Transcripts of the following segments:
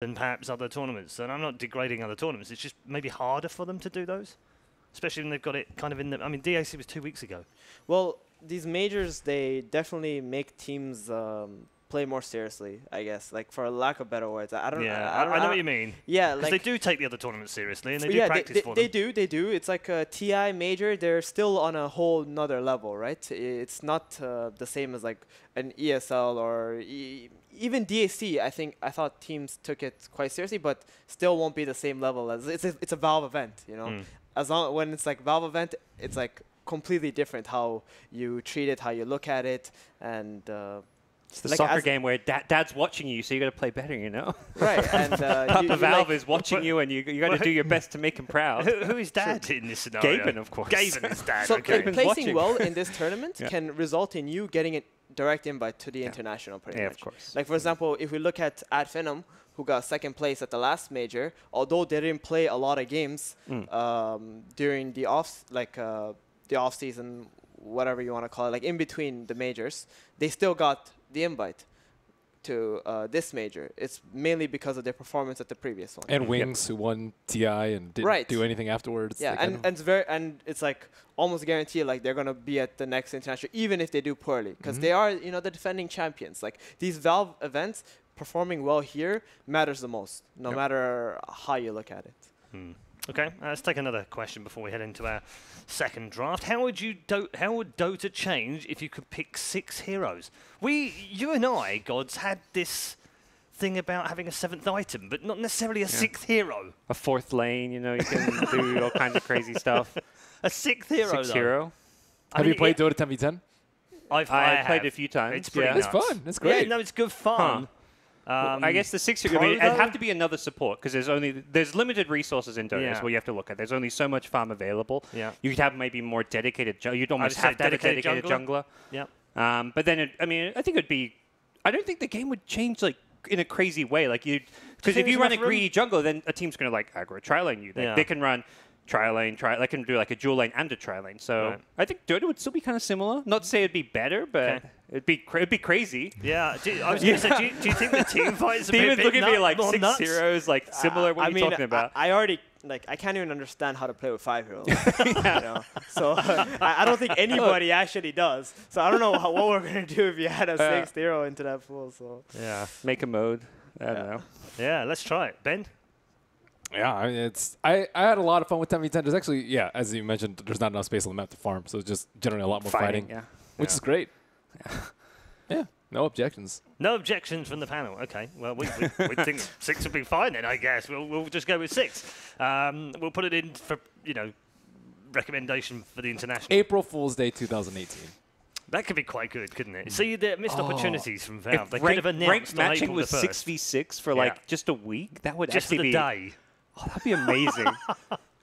than perhaps other tournaments. And I'm not degrading other tournaments. It's just maybe harder for them to do those, especially when they've got it kind of in the. I mean, DAC was 2 weeks ago. Well, these majors, they definitely make teams play more seriously, I guess. Like, for lack of better words. I don't know. I know what you mean. Yeah, because like they do take the other tournaments seriously, and they do practice for them. They do. It's like a TI major. They're still on a whole nother level, right? It's not the same as like an ESL or even DAC. I thought teams took it quite seriously, but still won't be the same level as it's a Valve event, you know. As long when it's like Valve event, it's like completely different how you treat it, how you look at it, and it's the like soccer game where dad's watching you, so you got to play better, you know. Right, and Papa Valve is watching you, and you got to do your best to make him proud. Who is dad in this scenario? Gaben, of course. Gaben is dad. So okay. placing well in this tournament can result in you getting a direct invite to the international, pretty much. Of course. Like, for example, if we look at Adfinum, who got second place at the last major, although they didn't play a lot of games during the off season, whatever you want to call it, like in between the majors, they still got the invite to this major. It's mainly because of their performance at the previous one. And Wings, who won TI and didn't do anything afterwards. Yeah, and it's like almost guaranteed like they're gonna be at the next international, even if they do poorly, because they are, you know, the defending champions. Like, these Valve events, performing well here matters the most, no matter how you look at it. Okay, let's take another question before we head into our second draft. How would Dota change if you could pick 6 heroes? You and I, Gods, had this thing about having a 7th item, but not necessarily a 6th hero. A 4th lane, you know, you can do all kinds of crazy stuff. A 6th hero, 6th hero. Have you played Dota 10v10? I played it a few times. It's pretty It's fun. It's great. Yeah, no, it's good fun. Well, I guess the 6th hero, I mean, it'd have to be another support, because there's limited resources in Dota. That's what you have to look at. There's only so much farm available. Yeah. You could have maybe more dedicated. You'd almost have to have a dedicated jungler. Yeah. But then, I mean, I think it'd be. I don't think the game would change like in a crazy way. Like because if you run a greedy jungler, then a team's gonna like aggro tri-lane you. They can run tri-lane, they can do like a dual lane and a tri-lane. So I think Dota would still be kind of similar. Not to say it'd be better, but it'd be crazy. Yeah. I was gonna say, do you think the team fights? Steven's looking at me like more 6 nuts? heroes, like similar. What are you talking about? I already I can't even understand how to play with 5 heroes. You know? So I don't think anybody actually does. So I don't know what we're gonna do if you add a 6th hero into that pool. So yeah, make a mode. I don't know. Yeah, let's try it, Ben. Yeah, I mean, I had a lot of fun with 10v10. There's actually, as you mentioned, there's not enough space on the map to farm, so it's just generally a lot more fighting, which is great. Yeah, no objections. No objections from the panel. Okay, well, we think 6 would be fine then, I guess. We'll just go with 6. We'll put it in for, recommendation for the international. April Fool's Day 2018. That could be quite good, couldn't it? See, the missed opportunities from Valve. They could have announced ranked matching on was 6v6 for like just a week. That would just actually for the be day. Oh, that'd be amazing.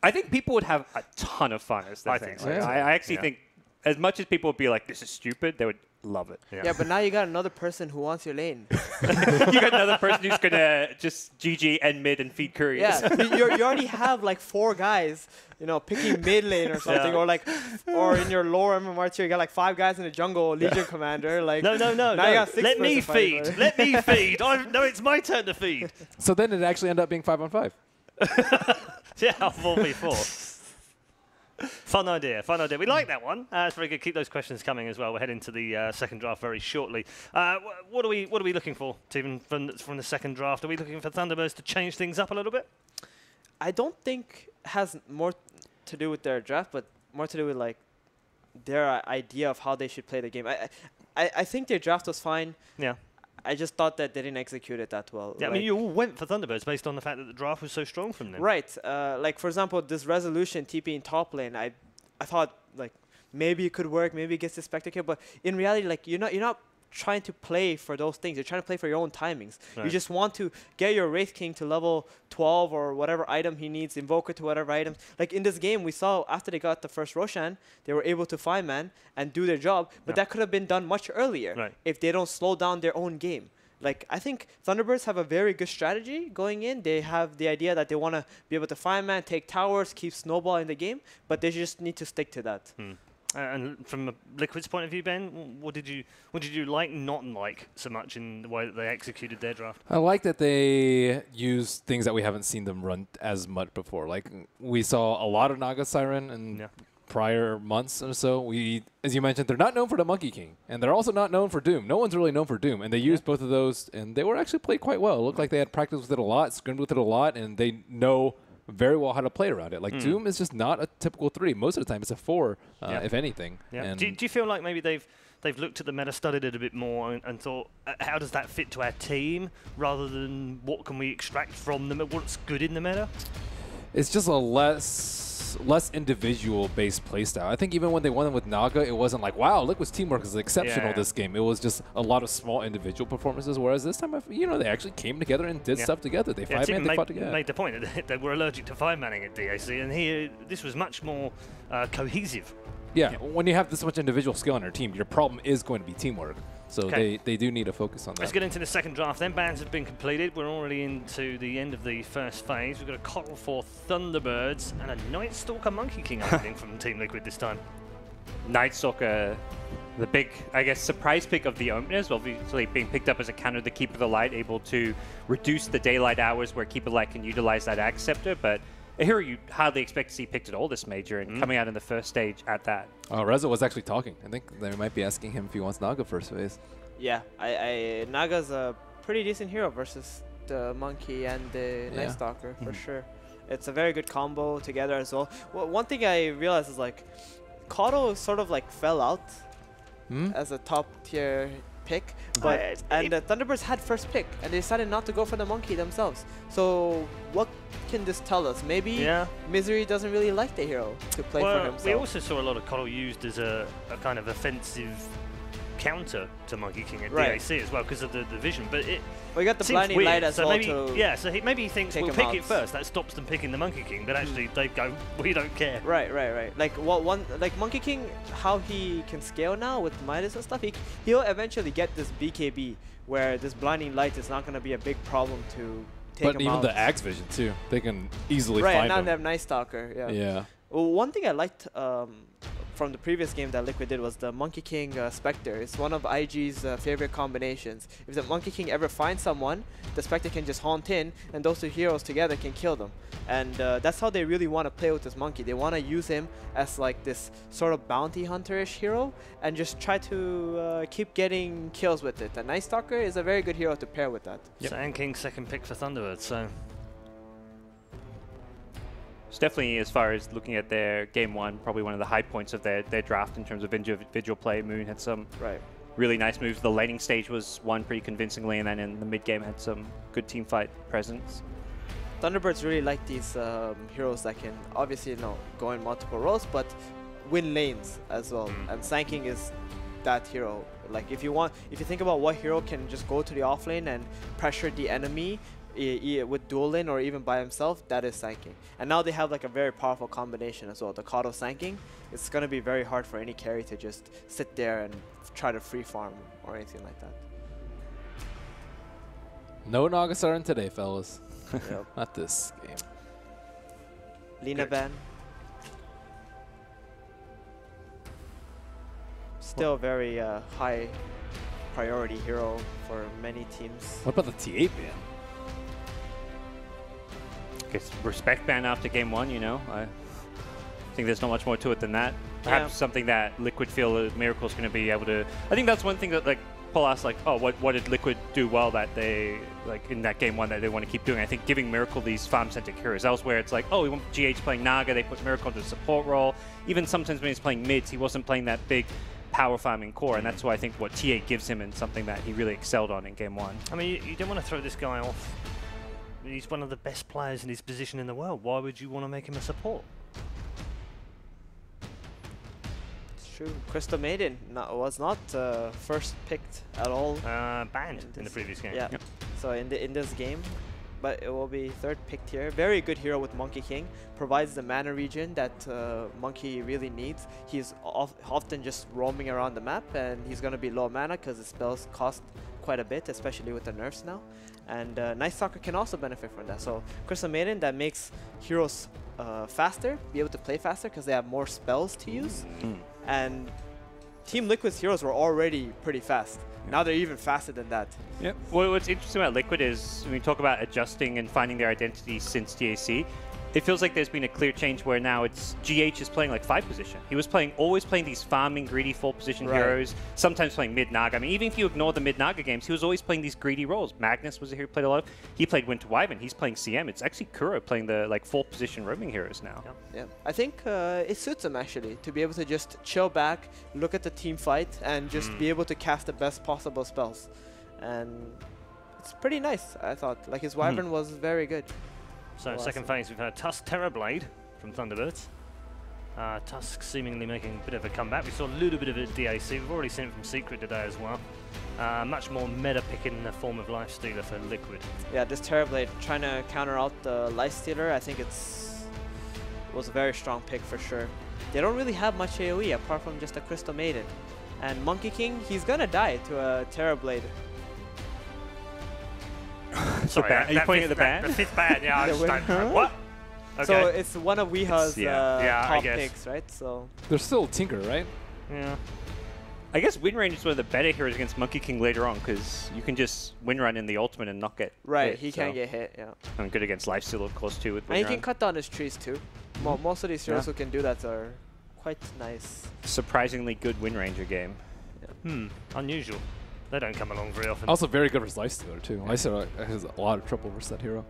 I think people would have a ton of fun as the thing. Think so. I actually think, as much as people would be like, this is stupid, they would love it. Yeah, but now you got another person who wants your lane. You got another person who's going to just GG end mid and feed couriers. Yeah, you already have like 4 guys, picking mid lane or something, or in your lore MMR tier, you got like 5 guys in the jungle, Legion Commander. Like no. You got 6 Let me feed. Let me feed. No, it's my turn to feed. So then it actually ended up being 5-on-5. Yeah, 4v4. Fun idea. We like that one. It's very good. Keep those questions coming as well. We're heading to the second draft very shortly. What are we looking for, Stephen, from the second draft? Are we looking for Thunderbirds to change things up a little bit? I don't think it has more to do with their draft, but more to do with like their idea of how they should play the game. I think their draft was fine. Yeah. I just thought that they didn't execute it that well. Yeah, I mean, you all went for Thunderbirds based on the fact that the draft was so strong from them. Right. Like, for example, this resolution TP in top lane, I thought, like, maybe it could work, maybe it gets the spectacle, but in reality, like, you're not trying to play for those things. You're trying to play for your own timings. Right. You just want to get your Wraith King to level 12 or whatever item he needs, Invoker to whatever item. Like in this game, we saw after they got the first Roshan, they were able to find man and do their job, but that could have been done much earlier if they don't slow down their own game. Like, I think Thunderbirds have a very good strategy going in. They have the idea that they want to be able to find man, take towers, keep snowballing the game, but they just need to stick to that. And from a Liquid's point of view, Ben, what did you like, not like so much in the way that they executed their draft? I like that they use things that we haven't seen them run as much before. Like we saw a lot of Naga Siren in prior months or so. As you mentioned, they're not known for the Monkey King, and they're also not known for Doom. No one's really known for Doom, and they used both of those, and they were actually played quite well. It looked like they had practiced with it a lot, scrimmed with it a lot, and they know very well how to play around it. Like Doom is just not a typical 3. Most of the time it's a 4, if anything. Yeah. Do you feel like maybe they've looked at the meta, studied it a bit more, and thought, how does that fit to our team, rather than what can we extract from them, what's good in the meta? It's just a less individual-based playstyle. I think even when they won with Naga, it wasn't like, wow, Liquid's teamwork is exceptional this game. It was just a lot of small individual performances, whereas this time, they actually came together and did stuff together. They five-man, they fought together. Made the point that they were allergic to five-manning at DAC, and here, this was much more cohesive. Yeah, when you have this much individual skill on your team, your problem is going to be teamwork. So they do need to focus on that. Let's get into the second draft then. Bans have been completed. We're already into the end of the first phase. We've got a Coral for Thunderbirds and a Night Stalker Monkey King opening from Team Liquid this time. Night Stalker, the big, I guess, surprise pick of the openers, obviously being picked up as a counter to Keeper of the Light, able to reduce the daylight hours where Keeper of the Light can utilize that Axe Scepter, but a hero you hardly expect to see picked at all this major, and coming out in the first stage at that. Reza was actually talking. I think they might be asking him if he wants Naga first phase. Yeah, Naga's a pretty decent hero versus the Monkey and the Night Stalker, for sure. It's a very good combo together as well. One thing I realized is, like, Kato sort of, like, fell out as a top-tier pick, but the Thunderbirds had first pick, and they decided not to go for the Monkey themselves. So what can this tell us? Maybe Misery doesn't really like the hero to play for himself. We also saw a lot of Coral used as a kind of offensive counter to Monkey King at DAC as well, because of the vision. But we got the blinding light as well. Maybe, so maybe he thinks we'll pick it first. That stops them picking the Monkey King. But actually, they go, we don't care. Right. Like like Monkey King, how he can scale now with Midas and stuff. He'll eventually get this BKB where this blinding light is not going to be a big problem to take him out. But even the Axe Vision too, they can easily find him. Right, now they have Night Stalker. Yeah. Well, one thing I liked from the previous game that Liquid did was the Monkey King Spectre. It's one of IG's favorite combinations. If the Monkey King ever finds someone, the Spectre can just haunt in, and those two heroes together can kill them. And that's how they really want to play with this Monkey. They want to use him as like this sort of bounty hunter-ish hero, and just try to keep getting kills with it. And Night Stalker is a very good hero to pair with that. Sand King's second pick for Thunderbirds, so... It's definitely, as far as looking at their game one, probably one of the high points of their draft in terms of individual play. Moon had some really nice moves. The laning stage was won pretty convincingly, and then in the mid game had some good team fight presence. Thunderbirds really like these heroes that can obviously go in multiple roles, but win lanes as well. And Sand King is that hero. Like if you think about what hero can just go to the off lane and pressure the enemy with dual lane or even by himself, that is Sand King. And now they have like a very powerful combination as well. The Kato Sand King, it's going to be very hard for any carry to just sit there and try to free farm or anything like that. No Naga Siren today, fellas. Not this game. Lina Van. Still very high priority hero for many teams. What about the T8 ban? Respect ban after game one, I think there's not much more to it than that. Perhaps something that Liquid feel Miracle's going to be able to... I think that's one thing that, like, Paul asked, like, oh, what did Liquid do well that they, like, in that game one that they want to keep doing? I think giving Miracle these farm-centric heroes. Elsewhere, it's like, oh, we want GH playing Naga, they put Miracle into the support role. Even sometimes when he's playing mids, he wasn't playing that big power farming core, and that's why I think what T8 gives him and something that he really excelled on in game one. I mean, you don't want to throw this guy off. He's one of the best players in his position in the world. Why would you want to make him a support? It's true. Crystal Maiden was not first picked at all. Banned in the previous game. Yeah. So in this game, but it will be third picked here. Very good hero with Monkey King. Provides the mana regen that Monkey really needs. He's often just roaming around the map, and he's going to be low mana because his spells cost quite a bit, especially with the nerfs now. And Night Stalker can also benefit from that. So Crystal Maiden, that makes heroes faster, be able to play faster because they have more spells to use. And Team Liquid's heroes were already pretty fast. Now they're even faster than that. Yep. Well, what's interesting about Liquid is when we talk about adjusting and finding their identity since DAC, it feels like there's been a clear change where now it's GH is playing like 5 position. He was always playing these farming, greedy 4 position heroes, sometimes playing mid Naga. I mean, even if you ignore the mid Naga games, he was always playing these greedy roles. Magnus was a hero he played a lot of. He played Winter Wyvern. He's playing CM. It's actually Kuro playing the like 4 position roaming heroes now. Yeah. I think it suits him actually to be able to just chill back, look at the team fight, and just be able to cast the best possible spells. And it's pretty nice, I thought. Like his Wyvern was very good. So second phase, we've had Tusk Terrorblade from Thunderbirds. Tusk seemingly making a bit of a comeback. We saw a little bit of a DAC. We've already seen it from Secret today as well. Much more meta pick in the form of Lifestealer for Liquid. Yeah, this Terrorblade trying to counter out the Lifestealer, I think was a very strong pick for sure. They don't really have much AoE apart from just a Crystal Maiden. And Monkey King, he's gonna die to a Terrorblade. Sorry, are you pointing at the ban? The 5th ban, yeah, I just don't know. What? Okay. So it's one of Weeha's top guess. picks, right? So There's still Tinker, right? Yeah. I guess Wind Range is one of the better heroes against Monkey King later on because you can just Wind Run in the ultimate and not get hit, he can't get hit, yeah. I'm good against Lifesteal, of course, too. With And he Wind can Run. cut down his trees too. Most of these heroes who can do that are quite nice. Surprisingly good Wind Ranger game. Unusual. They don't come along very often. Also very good versus Lifestealer too. Lifestealer has a lot of trouble versus that hero.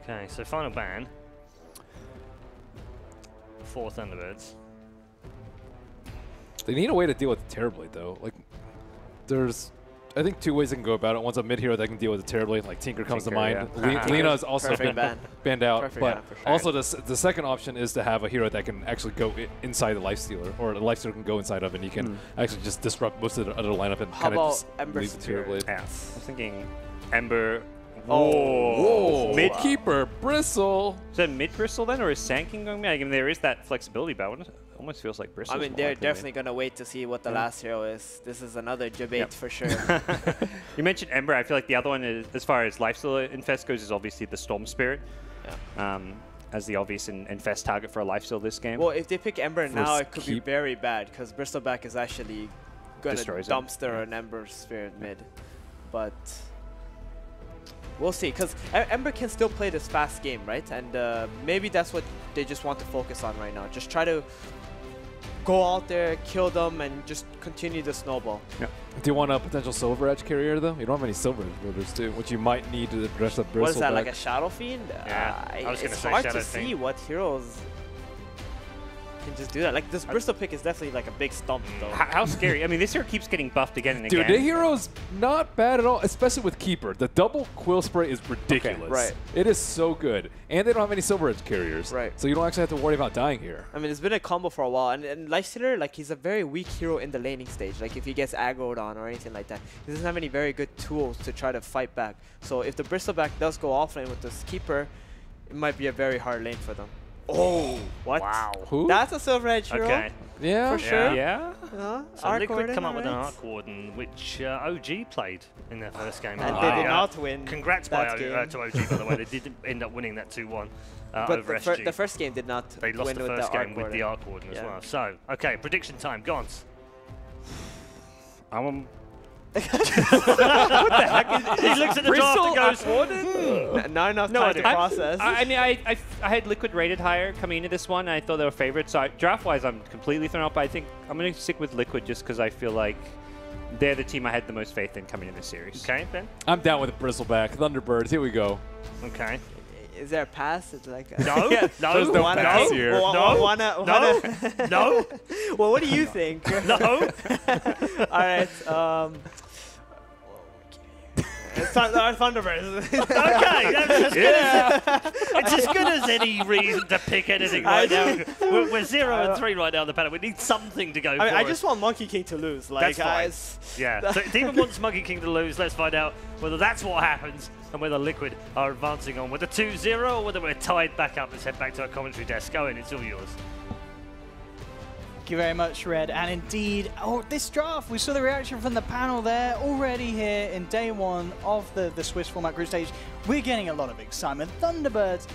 Okay, so final ban for Thunderbirds. They need a way to deal with the Terrorblade though. Like, there's, I think 2 ways they can go about it. One's a mid hero that can deal with the Terrorblade, like Tinker comes to mind. Lina is also banned out. Perfect but ban for sure. also the second option is to have a hero that can actually go inside the Lifestealer, or the Lifestealer can go inside of, and you can actually just disrupt most of the other lineup and kind of just Ember leave the Spirit? Terrorblade. Yeah. I was thinking Ember. Whoa! Mid Keeper Bristle. Is that mid Bristle then, or is Sand King going mid? I mean, there is that flexibility, but it almost feels like Bristle. I mean, they're definitely going to wait to see what the last hero is. This is another debate for sure. You mentioned Ember. I feel like the other one, is, as far as Lifesteal Infest goes, is obviously the Storm Spirit. Yeah. As the obvious Infest target for a Lifesteal this game. Well, if they pick Ember now, it could be very bad, because Bristleback is actually going to dumpster an Ember Spirit mid. But we'll see, because Ember can still play this fast game, right? And maybe that's what they just want to focus on right now. Just try to go out there, kill them, and just continue the snowball. Yeah. Do you want a potential Silver Edge carrier, though? You don't have any Silver Edge builders, too, which you might need to address that Bristle. What is that, like a Shadow Fiend? Yeah, I was going to say hard Shadow to Fiend. see what heroes can just do that. Like, this Bristle pick is definitely like a big stump, though. How scary. I mean, this hero keeps getting buffed again and again. Dude, the hero's not bad at all, especially with Keeper. The double Quill Spray is ridiculous. Okay, right. It is so good. And they don't have any Silver Edge carriers. Right. So you don't actually have to worry about dying here. I mean, it's been a combo for a while, and Lifestealer, like, he's a very weak hero in the laning stage. Like, if he gets aggroed on or anything like that, he doesn't have any very good tools to try to fight back. So if the Bristleback does go offlane with this Keeper, it might be a very hard lane for them. Oh, what? Wow. Who? That's a Silver Edge hero. Okay. Yeah. For sure. Yeah. So Liquid come up with an Arc Warden, which OG played in their first game. And they did not win. Congrats to OG, by the way. They did end up winning that 2-1 but over the, the first game did not They lost win the with first the game with the Arc Warden as well. So, okay, prediction time. Gons. What the heck? He looks at the draft and goes, not enough time to process. I mean, I had Liquid rated higher coming into this one, and I thought they were favorites. So draft-wise, I'm completely thrown off, but I think I'm going to stick with Liquid just because I feel like they're the team I had the most faith in coming into this series. Okay, Ben? I'm down with Bristleback. Thunderbirds, here we go. Okay. Is there a pass? It's like a No, no, There's no pass here. No. Well, what do you think? No. All right. It's Thunderbirds. Okay, it's as good as any reason to pick anything right now. We're 0-3 right now on the panel. We need something to go for. I just want Monkey King to lose. Like, that's fine. Yeah. So Demon wants Monkey King to lose. Let's find out whether that's what happens and whether Liquid are advancing on with a 2-0 or whether we're tied back up. Let's head back to our commentary desk. Owen, it's all yours. Thank you very much, Red. And indeed, this draft, we saw the reaction from the panel there already here in day one of the Swiss format group stage. We're getting a lot of excitement. Thunderbirds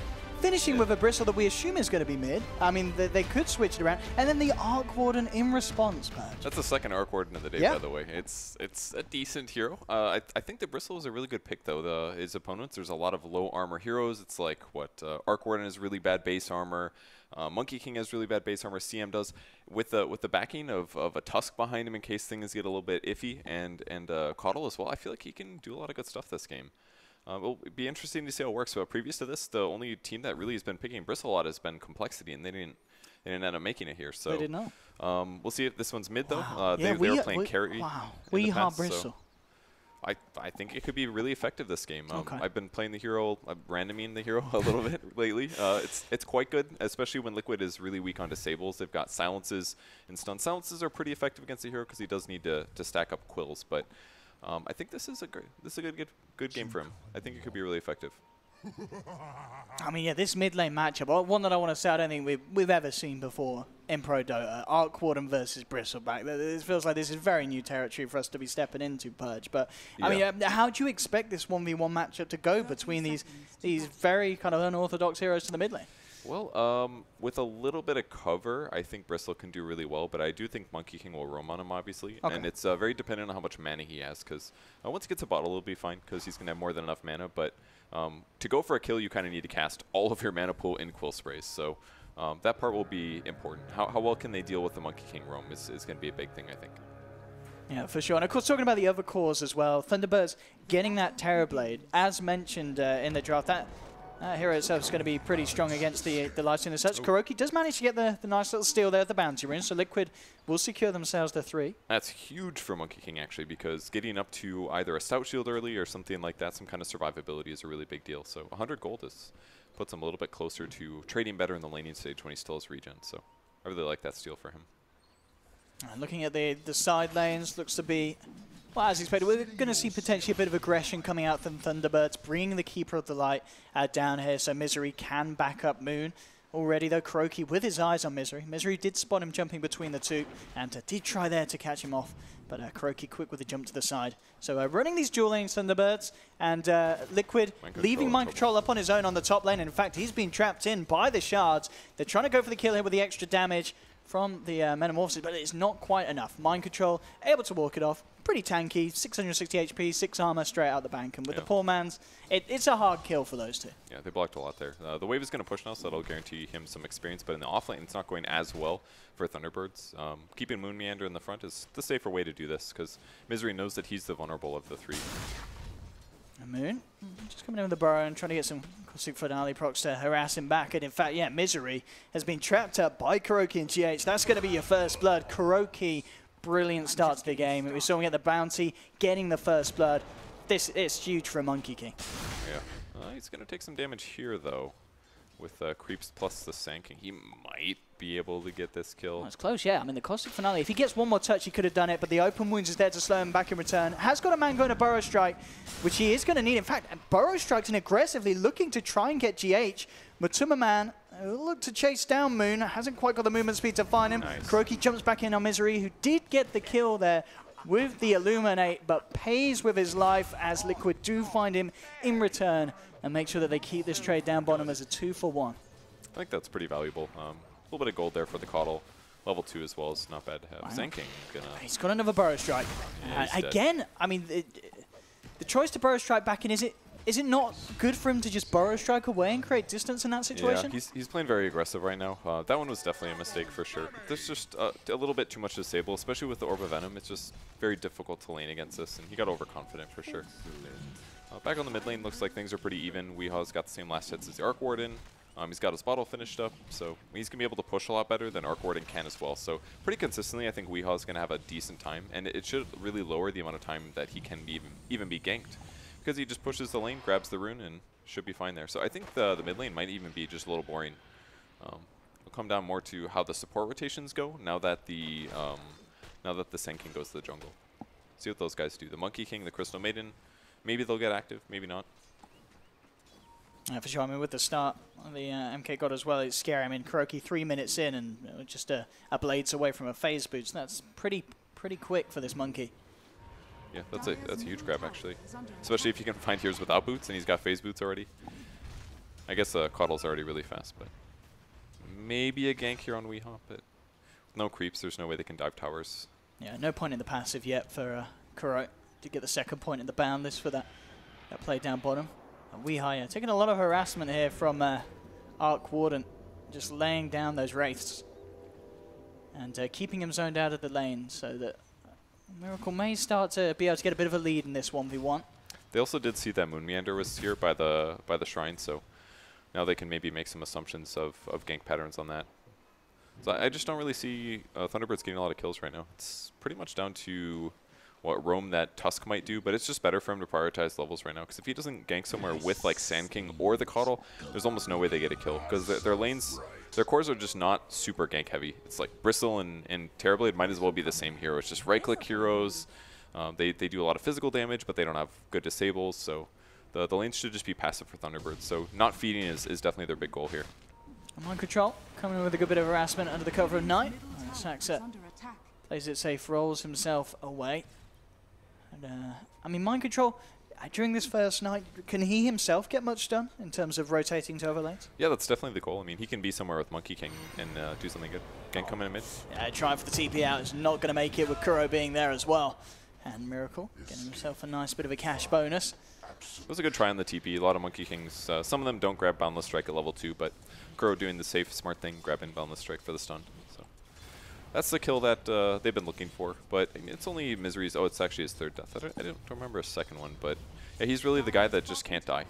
finishing with a Bristle that we assume is going to be mid. I mean, they could switch it around. And then the Arc Warden in response, Purge. That's the second Arc Warden of the day, by the way. It's a decent hero. I think the Bristle is a really good pick, though. His opponents, there's a lot of low armor heroes. It's like, what, Arc Warden has really bad base armor. Monkey King has really bad base armor. CM does. With the backing of a Tusk behind him in case things get a little bit iffy, and Caudle as well, I feel like he can do a lot of good stuff this game. It'll be interesting to see how it works. But previous to this, the only team that really has been picking Bristle a lot has been Complexity, and they didn't end up making it here. So they did not. We'll see if this one's mid, though. Wow. They were playing carry. Wow. We have Bristle. So I think it could be really effective this game. Okay. I've been playing the hero, randoming the hero a little bit lately. It's quite good, especially when Liquid is really weak on disables. They've got silences and stun. Silences are pretty effective against the hero because he does need to stack up quills, but I think this is a good game for him. I think it could be really effective. I mean, yeah, this mid lane matchup, one that I want to say I don't think we've ever seen before in Pro Dota, Arc Warden versus Bristleback. It feels like this is very new territory for us to be stepping into, Purge. But, I mean, how do you expect this 1v1 matchup to go between these very kind of unorthodox heroes to the mid lane? Well, with a little bit of cover, I think Bristle can do really well, but I do think Monkey King will roam on him, obviously. Okay. And it's very dependent on how much mana he has, because once he gets a bottle, it'll be fine, because he's going to have more than enough mana. But to go for a kill, you kind of need to cast all of your mana pool in Quill Sprays. So that part will be important. How well can they deal with the Monkey King roam is going to be a big thing, I think. Yeah, for sure. And, of course, talking about the other cores as well, Thunderbirds getting that Terrorblade, as mentioned in the draft, that hero itself is going to be pretty strong against the Lightning as such. KuroKy does manage to get the nice little steal there at the bounty rune, so Liquid will secure themselves the 3. That's huge for Monkey King, actually, because getting up to either a Stout Shield early or something like that, some kind of survivability is a really big deal. So 100 gold puts him a little bit closer to trading better in the laning stage when he still has regen. So I really like that steal for him. Looking at the side lanes, looks to be, well, as expected, we're going to see potentially a bit of aggression coming out from Thunderbirds, bringing the Keeper of the Light down here so Misery can back up Moon. Already, though, KuroKy with his eyes on Misery. Misery did spot him jumping between the two and did try there to catch him off, but KuroKy quick with a jump to the side. So running these dual lanes, Thunderbirds, and Liquid leaving Mind Control up on his own on the top lane. In fact, he's been trapped in by the shards. They're trying to go for the kill here with the extra damage from the Metamorphosis, but it's not quite enough. Mind Control able to walk it off. Pretty tanky, 660 HP, 6 armor straight out the bank. And with the poor man's, it's a hard kill for those two. Yeah, they blocked a lot there. The wave is going to push now, so that'll guarantee him some experience. But in the offlane, it's not going as well for Thunderbirds. Keeping Moon Meander in the front is the safer way to do this, because Misery knows that he's the vulnerable of the 3. And Moon just coming in with the burrow and trying to get some Cosmic Finale procs to harass him back. And in fact, yeah, Misery has been trapped up by KuroKy and GH. That's going to be your first blood. KuroKy, brilliant start to the game. We saw him get the bounty, getting the first blood. This is huge for Monkey King. Yeah. He's going to take some damage here, though, with creeps plus the Sanking. He might be able to get this kill. Well, it's close, yeah. I mean, the Cosmic Finale, if he gets one more touch, he could have done it, but the open wounds is there to slow him back in return. Has got a man going to Burrow Strike, which he is going to need. In fact, Burrow Strike's in aggressively looking to try and get GH. Mutuma Man look to chase down Moon. Hasn't quite got the movement speed to find him. Nice. KuroKy jumps back in on Misery, who did get the kill there with the Illuminate, but pays with his life as Liquid do find him in return and make sure that they keep this trade down bottom as a 2-for-1. I think that's pretty valuable. A little bit of gold there for the Caudle. Level 2 as well is not bad to have. Wow. Sanking he's got another Burrow Strike. Yeah, again, I mean, the choice to Burrow Strike back in, is it not good for him to just Burrow Strike away and create distance in that situation? Yeah, he's playing very aggressive right now. That one was definitely a mistake for sure. There's just a little bit too much disable, especially with the Orb of Venom. It's just very difficult to lane against this, and he got overconfident for sure. Back on the mid lane, looks like things are pretty even. Weeha's got the same last hits as the Arc Warden. He's got his bottle finished up, so he's going to be able to push a lot better than Arc Warden can as well. So pretty consistently, I think Weeha's going to have a decent time, and it should really lower the amount of time that he can even be ganked, because he just pushes the lane, grabs the rune, and should be fine there. So I think the mid lane might even be just a little boring. It'll come down more to how the support rotations go now that the Sen King goes to the jungle. See what those guys do. The Monkey King, the Crystal Maiden, maybe they'll get active, maybe not. For sure. I mean, with the start of the MK God as well, it's scary. I mean, KuroKy 3 minutes in and just a blades away from a phase boost. That's pretty quick for this Monkey. Yeah, that's a huge grab, actually. Especially if you can find heroes without boots, and he's got phase boots already. I guess Coddle's already really fast, but maybe a gank here on Weehaw, but with no creeps, there's no way they can dive towers. Yeah, no point in the passive yet for Kuro to get the second point in the boundless for that play down bottom. And Weehaw, taking a lot of harassment here from Arc Warden, just laying down those wraiths and keeping him zoned out of the lane so that Miracle may start to be able to get a bit of a lead in this 1v1. They also did see that Moon Meander was here by the shrine, so now they can maybe make some assumptions of gank patterns on that. So I just don't really see Thunderbirds getting a lot of kills right now. It's pretty much down to what roam that Tusk might do, but it's just better for him to prioritize levels right now, because if he doesn't gank somewhere with like Sand King or the Coddle, there's almost no way they get a kill, because their lanes, their cores are just not super gank heavy. It's like Bristle and Terrorblade might as well be the same hero. It's just right-click heroes. They do a lot of physical damage, but they don't have good disables, so the lanes should just be passive for Thunderbirds. So not feeding is definitely their big goal here. Mind Control coming in with a good bit of harassment under the cover of night. Saxa plays it safe, rolls himself away. And, I mean, Mind Control, during this first night, can he himself get much done in terms of rotating to overlays? Yeah, that's definitely the goal. I mean, he can be somewhere with Monkey King and do something good. Gank coming in mid. Yeah, trying for the TP out is not going to make it with Kuro being there as well. And Miracle getting himself a nice bit of a cash bonus. It was a good try on the TP. A lot of Monkey Kings. Some of them don't grab Boundless Strike at level 2, but Kuro doing the safe, smart thing, grabbing Boundless Strike for the stun. So that's the kill that they've been looking for. But I mean, it's only Misery's. Oh, it's actually his third death. I don't remember a second one, but yeah, he's really the guy that just can't die.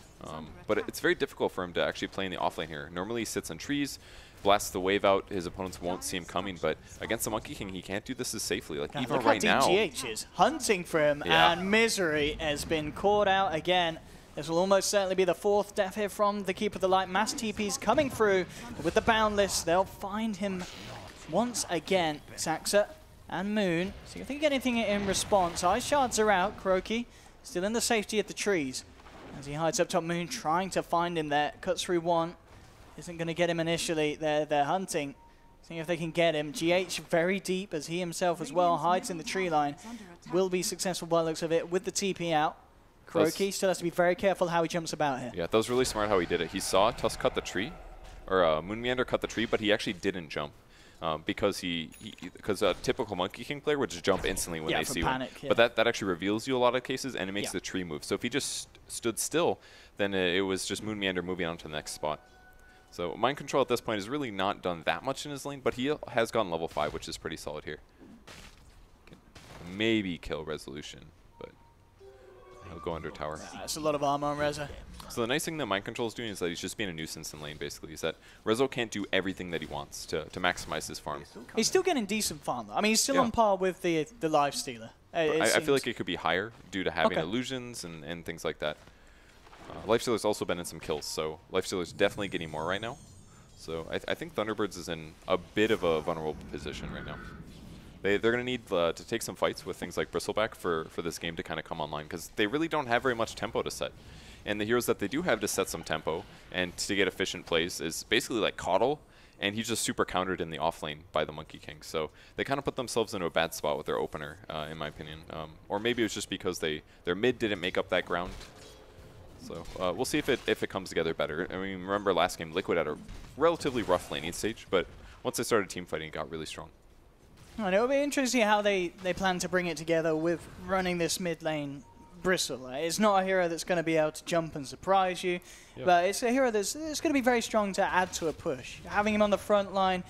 But it's very difficult for him to actually play in the offlane here. Normally he sits on trees, blasts the wave out, his opponents won't see him coming, but against the Monkey King, he can't do this as safely. Like, even look right how now. DGH is hunting for him, and Misery has been caught out again. This will almost certainly be the fourth death here from the Keeper of the Light. Mass TP's coming through with the Boundless. They'll find him once again. Saxa and Moon. See if they can get anything in response. Ice Shards are out. Kuroki still in the safety of the trees. As he hides up top, Moon trying to find him there. Cuts through one. Isn't going to get him initially. They're hunting. Seeing if they can get him. GH very deep as he himself as well hides in the tree line. Will be successful by the looks of it with the TP out. Kuroki still has to be very careful how he jumps about here. Yeah, that was really smart how he did it. He saw Tusk cut the tree, or Moon Meander cut the tree, but he actually didn't jump. Because because a typical Monkey King player would just jump instantly when they see panic, one. Yeah. But that actually reveals you a lot of cases, and it makes the tree move. So if he just stood still, then it was just Moon Meander moving on to the next spot. So Mind Control at this point has really not done that much in his lane, but he has gone level 5, which is pretty solid here. Can maybe kill Resolution, but he'll go under tower. That's a lot of armor on Reza. So the nice thing that Mind Control is doing is that he's just being a nuisance in lane, basically. Is that Rezo can't do everything that he wants to maximize his farm. He's still getting decent farm, though. I mean, he's still on par with the Life Stealer. I feel like it could be higher due to having illusions and things like that. Lifestealer's also been in some kills, so Lifestealer's definitely getting more right now. So I think Thunderbirds is in a bit of a vulnerable position right now. They're going to need to take some fights with things like Bristleback for this game to kind of come online, because they really don't have very much tempo to set. And the heroes that they do have to set some tempo and to get efficient plays is basically like Coddle, and he's just super countered in the offlane by the Monkey King. So they kind of put themselves into a bad spot with their opener, in my opinion. Or maybe it was just because their mid didn't make up that ground. So we'll see if it comes together better. I mean, remember last game, Liquid had a relatively rough laning stage, but once they started team fighting, it got really strong. And it'll be interesting how they plan to bring it together with running this mid lane Bristle. It's not a hero that's going to be able to jump and surprise you, but it's a hero that's going to be very strong to add to a push. Having him on the front line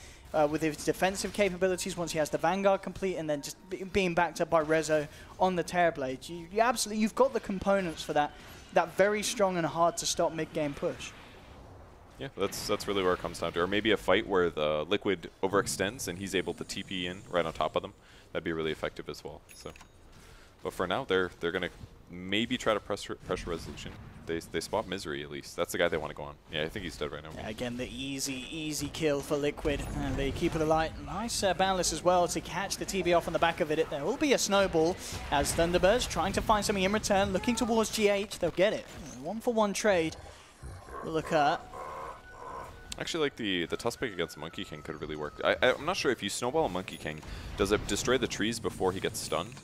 with his defensive capabilities once he has the Vanguard complete, and then just being backed up by Rezo on the Terrorblade, you've got the components for that very strong and hard to stop mid-game push. Yeah, that's really where it comes down to. Or maybe a fight where the Liquid overextends and he's able to TP in right on top of them. That'd be really effective as well. So, but for now, they're going to maybe try to pressure Resolution. They spot Misery at least. That's the guy they want to go on. Yeah, I think he's dead right now. Yeah, again, the easy kill for Liquid. The Keeper of the Light. Nice Boundless as well to catch the TB off on the back of it. There will be a snowball as Thunderbirds trying to find something in return, looking towards GH. They'll get it. 1-for-1 trade. Look at. Actually, like the Tusk pick against Monkey King could really work. I'm not sure if you snowball a Monkey King, does it destroy the trees before he gets stunned?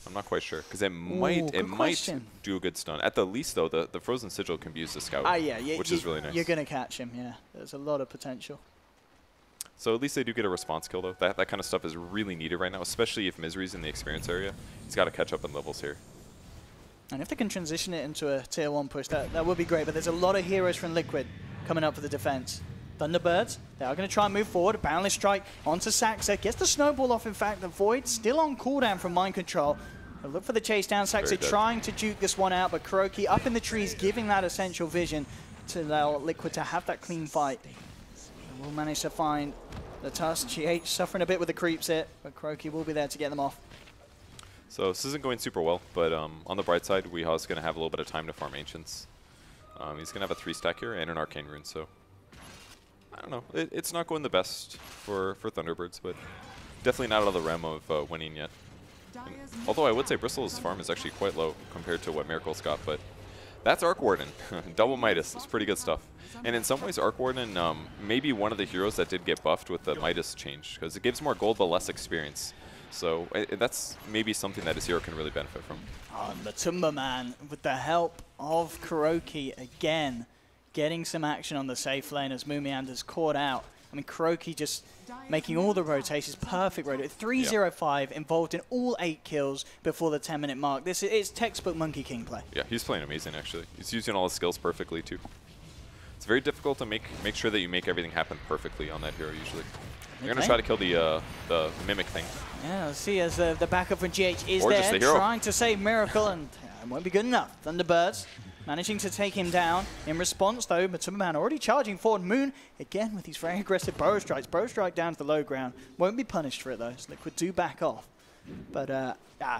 I'm not quite sure because it might do a good stun. At the least, though, the Frozen Sigil can be used to scout, which is really nice. You're going to catch him, yeah. There's a lot of potential. So at least they do get a response kill, though. That kind of stuff is really needed right now, especially if Misery's in the experience area. He's got to catch up in levels here. And if they can transition it into a tier 1 push, that would be great. But there's a lot of heroes from Liquid coming up for the defense. Thunderbirds, they are going to try and move forward. Boundless Strike onto Saxa. Gets the snowball off, in fact. The Void still on cooldown from Mind Control. They'll look for the chase down. Saxa trying to juke this one out, but KuroKy up in the trees, giving that essential vision to allow Liquid to have that clean fight. And we'll manage to find the Tusk. GH suffering a bit with the creeps here, but KuroKy will be there to get them off. So this isn't going super well, but on the bright side, Weehaw's going to have a little bit of time to farm Ancients. He's going to have a 3-stack here and an Arcane Rune, so I don't know. It's not going the best for Thunderbirds, but definitely not out of the realm of winning yet. And although I would say Bristle's farm is actually quite low compared to what Miracle's got, but that's Arc Warden. Double Midas. It's pretty good stuff. And in some ways, Arc Warden may be one of the heroes that did get buffed with the Midas change, because it gives more gold but less experience. So that's maybe something that his hero can really benefit from. Oh, Matumba Man, with the help of KuroKy again, getting some action on the safe lane as Mumiander's caught out. I mean, KuroKy just making all the rotations, perfect rotation. 305 involved in all 8 kills before the 10-minute mark. This is textbook Monkey King play. Yeah, he's playing amazing, actually. He's using all his skills perfectly, too. It's very difficult to make sure that you make everything happen perfectly on that hero, usually. You're going to try to kill the Mimic thing. Yeah, let's see as the backup from GH is or there, trying to save Miracle, and it won't be good enough. Thunderbirds managing to take him down. In response, though, Matumba Man already charging forward. Moon, again, with these very aggressive bow strikes. Bow strike down to the low ground. Won't be punished for it, though, so Liquid do back off. But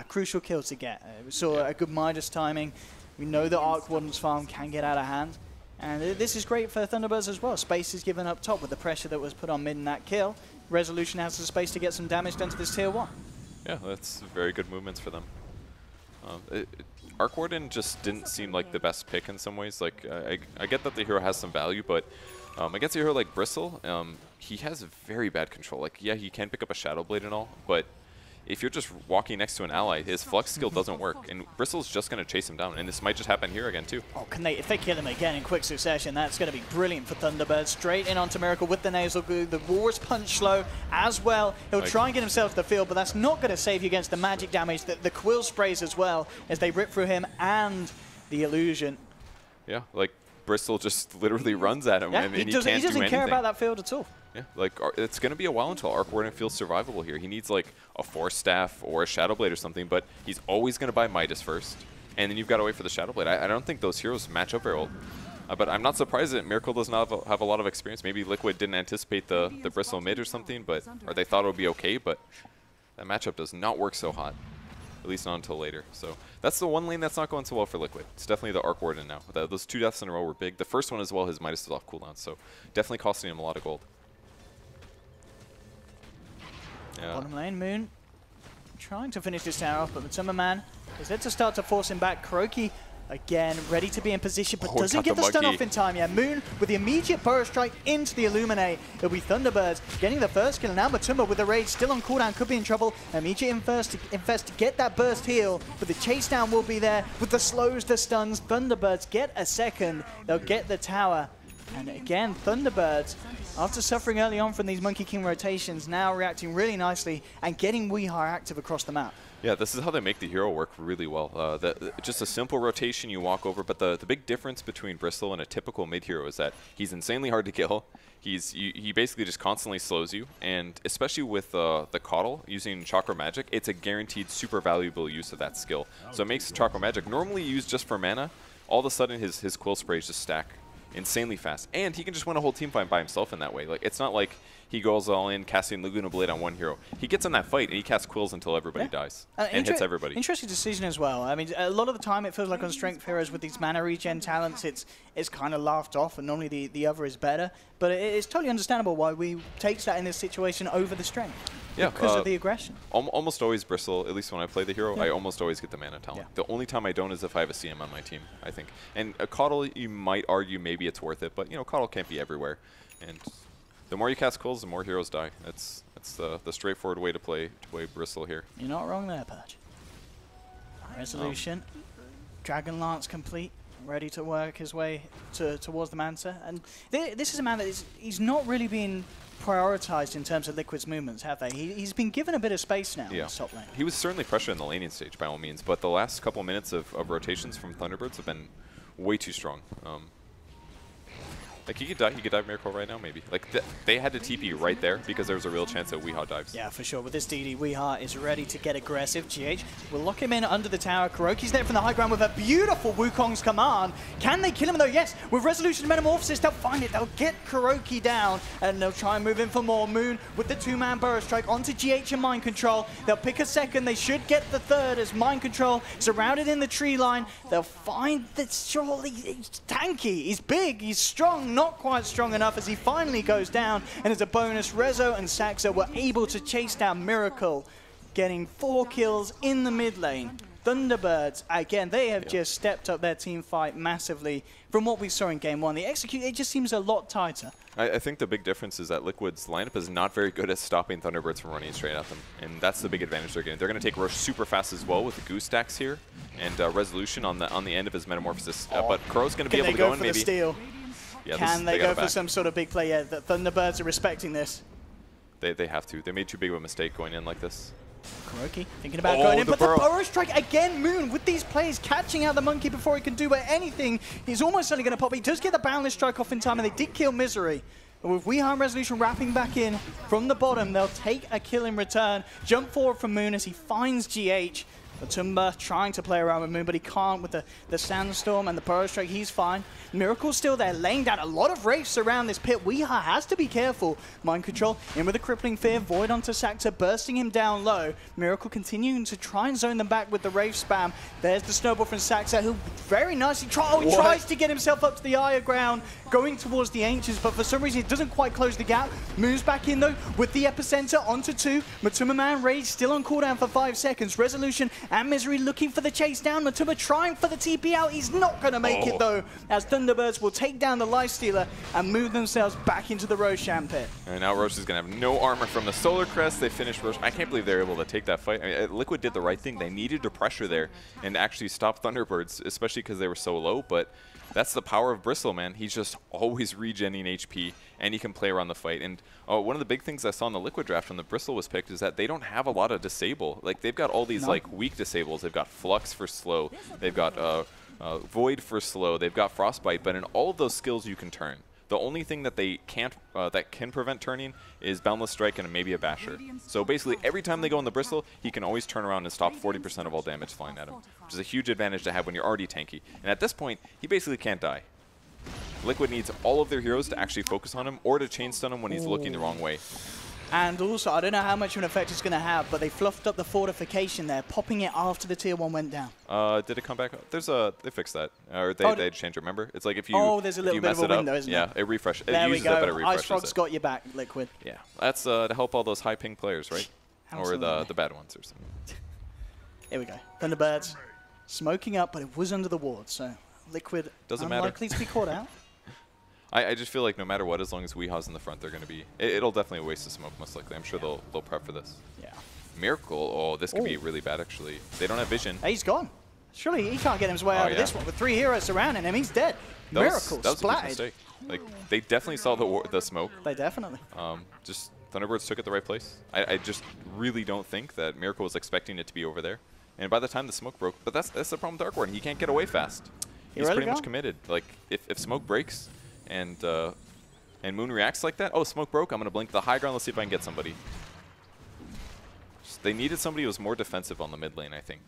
crucial kill to get. We saw a good Midas timing. We know that Arc Warden's farm can get out of hand. And this is great for Thunderbirds as well. Space is given up top with the pressure that was put on mid in that kill. Resolution has the space to get some damage done to this tier 1. Yeah, that's very good movements for them. Arc Warden just didn't seem like the best pick in some ways. Like I get that the hero has some value, but against a hero like Bristle, he has very bad control. Like, yeah, he can pick up a Shadow Blade and all, but if you're just walking next to an ally, his flex skill doesn't work, and Bristle's just going to chase him down, and this might just happen here again, too. Oh, if they kill him again in quick succession, that's going to be brilliant for Thunderbird. Straight in onto Miracle with the Nasal Goo. The Walrus Punch slow as well. He'll try and get himself to the field, but that's not going to save you against the magic damage. The Quill sprays as well as they rip through him and the illusion. Yeah, like Bristle just literally runs at him, and he doesn't care about that field at all. Yeah, like it's going to be a while until Arc Warden feels survivable here. He needs like a Force Staff or a Shadow Blade or something, but he's always going to buy Midas first, and then you've got to wait for the Shadow Blade. I don't think those heroes match up very well. But I'm not surprised that Miracle does not have a lot of experience. Maybe Liquid didn't anticipate the Bristle mid or something, or they thought it would be okay, but that matchup does not work so hot, at least not until later. So that's the one lane that's not going so well for Liquid. It's definitely the Arc Warden now. Those 2 deaths in a row were big. The first one as well, his Midas is off cooldown, so definitely costing him a lot of gold. Yeah. Bottom lane, Moon trying to finish this tower off, but Matumba Man is there to start to force him back. KuroKy again ready to be in position, but doesn't get the stun off in time. Yeah, Moon with the immediate Burrow Strike into the Illuminate. It'll be Thunderbirds getting the first kill, and now Matumba with the Rage still on cooldown, could be in trouble. Immediate Infest to get that burst heal, but the chase down will be there with the slows, the stuns. Thunderbirds get a second. They'll get the tower. And again, Thunderbirds, after suffering early on from these Monkey King rotations, now reacting really nicely and getting Weehaw active across the map. Yeah, this is how they make the hero work really well. Just a simple rotation you walk over, but the big difference between Bristle and a typical mid hero is that he's insanely hard to kill. He basically just constantly slows you, and especially with the Coddle using Chakra Magic, it's a guaranteed super valuable use of that skill. So it makes Chakra Magic normally used just for mana. All of a sudden his Quill Sprays just stack insanely fast, and he can just win a whole team fight by himself in that way. Like, it's not like he goes all in casting Laguna Blade on one hero. He gets in that fight and he casts Quills until everybody dies and hits everybody. Interesting decision as well. I mean, a lot of the time it feels like on strength heroes with these mana regen talents, it's kind of laughed off, and normally the other is better. But it's totally understandable why we takes that in this situation over the strength. Yeah, because of the aggression. Almost always Bristle, at least when I play the hero, I almost always get the mana talent. The only time I don't is if I have a CM on my team, I think. And a Coddle, you might argue maybe it's worth it, but you know, Coddle can't be everywhere. And the more you cast Quills, the more heroes die. That's the straightforward way to play Bristle here. You're not wrong there, Patch. Resolution. Dragon Lance complete. Ready to work his way towards the Manta. And this is a man that he's not really being prioritized in terms of Liquid's movements, have they? He's been given a bit of space now in the top lane. He was certainly pressured in the laning stage by all means, but the last couple minutes of rotations from Thunderbirds have been way too strong. Like, he could dive Miracle right now, maybe. Like, they had to TP right there because there was a real chance that Weehaw dives. Yeah, for sure. With this DD, Weehaw is ready to get aggressive. GH will lock him in under the tower. KuroKy's there from the high ground with a beautiful Wukong's command. Can they kill him, though? Yes. With Resolution Metamorphosis, they'll find it. They'll get KuroKy down, and they'll try and move in for more. Moon with the two-man Burrow Strike onto GH and Mind Control. They'll pick a second. They should get the third as Mind Control surrounded in the tree line. They'll find that surely he's tanky. He's big. He's strong. Not quite strong enough as he finally goes down, and as a bonus, Rezo and Saxa were able to chase down Miracle, getting 4 kills in the mid lane. Thunderbirds, again, they have just stepped up their team fight massively from what we saw in Game 1. The execute, it just seems a lot tighter. I think the big difference is that Liquid's lineup is not very good at stopping Thunderbirds from running straight at them, and that's the big advantage they're getting. They're going to take Roche super fast as well with the Goose stacks here, and Resolution on the end of his Metamorphosis. But Kuro's going to be able to go in maybe. Steal? Yeah, Can they go for some sort of big play? Yeah, the Thunderbirds are respecting this. They have to. They made too big of a mistake going in like this. KuroKy thinking about going in, but the Burrow Strike again, Moon, with these players catching out the monkey before he can do anything. He's almost certainly going to pop. He does get the Boundless Strike off in time, and they did kill Misery. And with Weehaw and Resolution wrapping back in from the bottom, they'll take a kill in return. Jump forward from Moon as he finds GH. Tumba trying to play around with Moon, but he can't with the Sandstorm and the Burrow Strike. He's fine. Miracle's still there, laying down a lot of wraiths around this pit. Weehaw has to be careful. Mind Control in with a Crippling Fear. Void onto Saxa, bursting him down low. Miracle continuing to try and zone them back with the Wraith spam. There's the Snowball from Saxa, who very nicely tries to get himself up to the higher ground, going towards the Ancients, but for some reason it doesn't quite close the gap. Moves back in, though, with the Epicenter onto 2. Matuma Man Rage still on cooldown for 5 seconds. Resolution and Misery looking for the chase down. Matuma trying for the TP out. He's not going to make it, though, as Thunderbirds will take down the Lifestealer and move themselves back into the Roshan pit. And now Roche is going to have no armor from the Solar Crest. They finished Roche. I can't believe they were able to take that fight. I mean, Liquid did the right thing. They needed to pressure there and actually stop Thunderbirds, especially because they were so low. But that's the power of Bristle, man. He's just always regenning HP, and he can play around the fight. And one of the big things I saw in the Liquid draft when the Bristle was picked is that they don't have a lot of disable. Like, they've got all these like weak disables. They've got Flux for slow. They've got Void for slow. They've got Frostbite. But in all of those skills, you can turn. The only thing that they can't, that can prevent turning is Boundless Strike and maybe a Basher. So basically, every time they go in the Bristle, he can always turn around and stop 40% of all damage flying at him, which is a huge advantage to have when you're already tanky. And at this point, he basically can't die. Liquid needs all of their heroes to actually focus on him or to chain stun him when he's looking the wrong way. And also, I don't know how much of an effect it's going to have, but they fluffed up the fortification there, popping it after the tier 1 went down. Did it come back? They fixed that. Or they changed it, remember? It's like if you there's a little bit of a window, isn't there? Yeah, it refreshes. There we go. It refreshes Ice Frog's got your back, Liquid. Yeah, that's to help all those high ping players, right? Absolutely. Or the bad ones or something. Here we go. Thunderbirds smoking up, but it was under the ward, so Liquid unlikely to be caught out. I just feel like no matter what, as long as Weehaw's in the front, they're going to be... It'll definitely waste the smoke, most likely. I'm sure they'll prep for this. Yeah. Miracle, this could be really bad, actually. They don't have vision. He's gone. Surely he can't get his way out of this one. With 3 heroes surrounding him, he's dead. Miracle that was a huge splatted. mistake. Like, they definitely saw the smoke. They definitely. Just Thunderbirds took it the right place. I just really don't think that Miracle was expecting it to be over there. And by the time the smoke broke... But that's the problem with Dark Ward. He can't get away fast. He's pretty much committed. Like, if smoke breaks... And Moon reacts like that. Oh, smoke broke. I'm going to blink the high ground. Let's see if I can get somebody. They needed somebody who was more defensive on the mid lane, I think.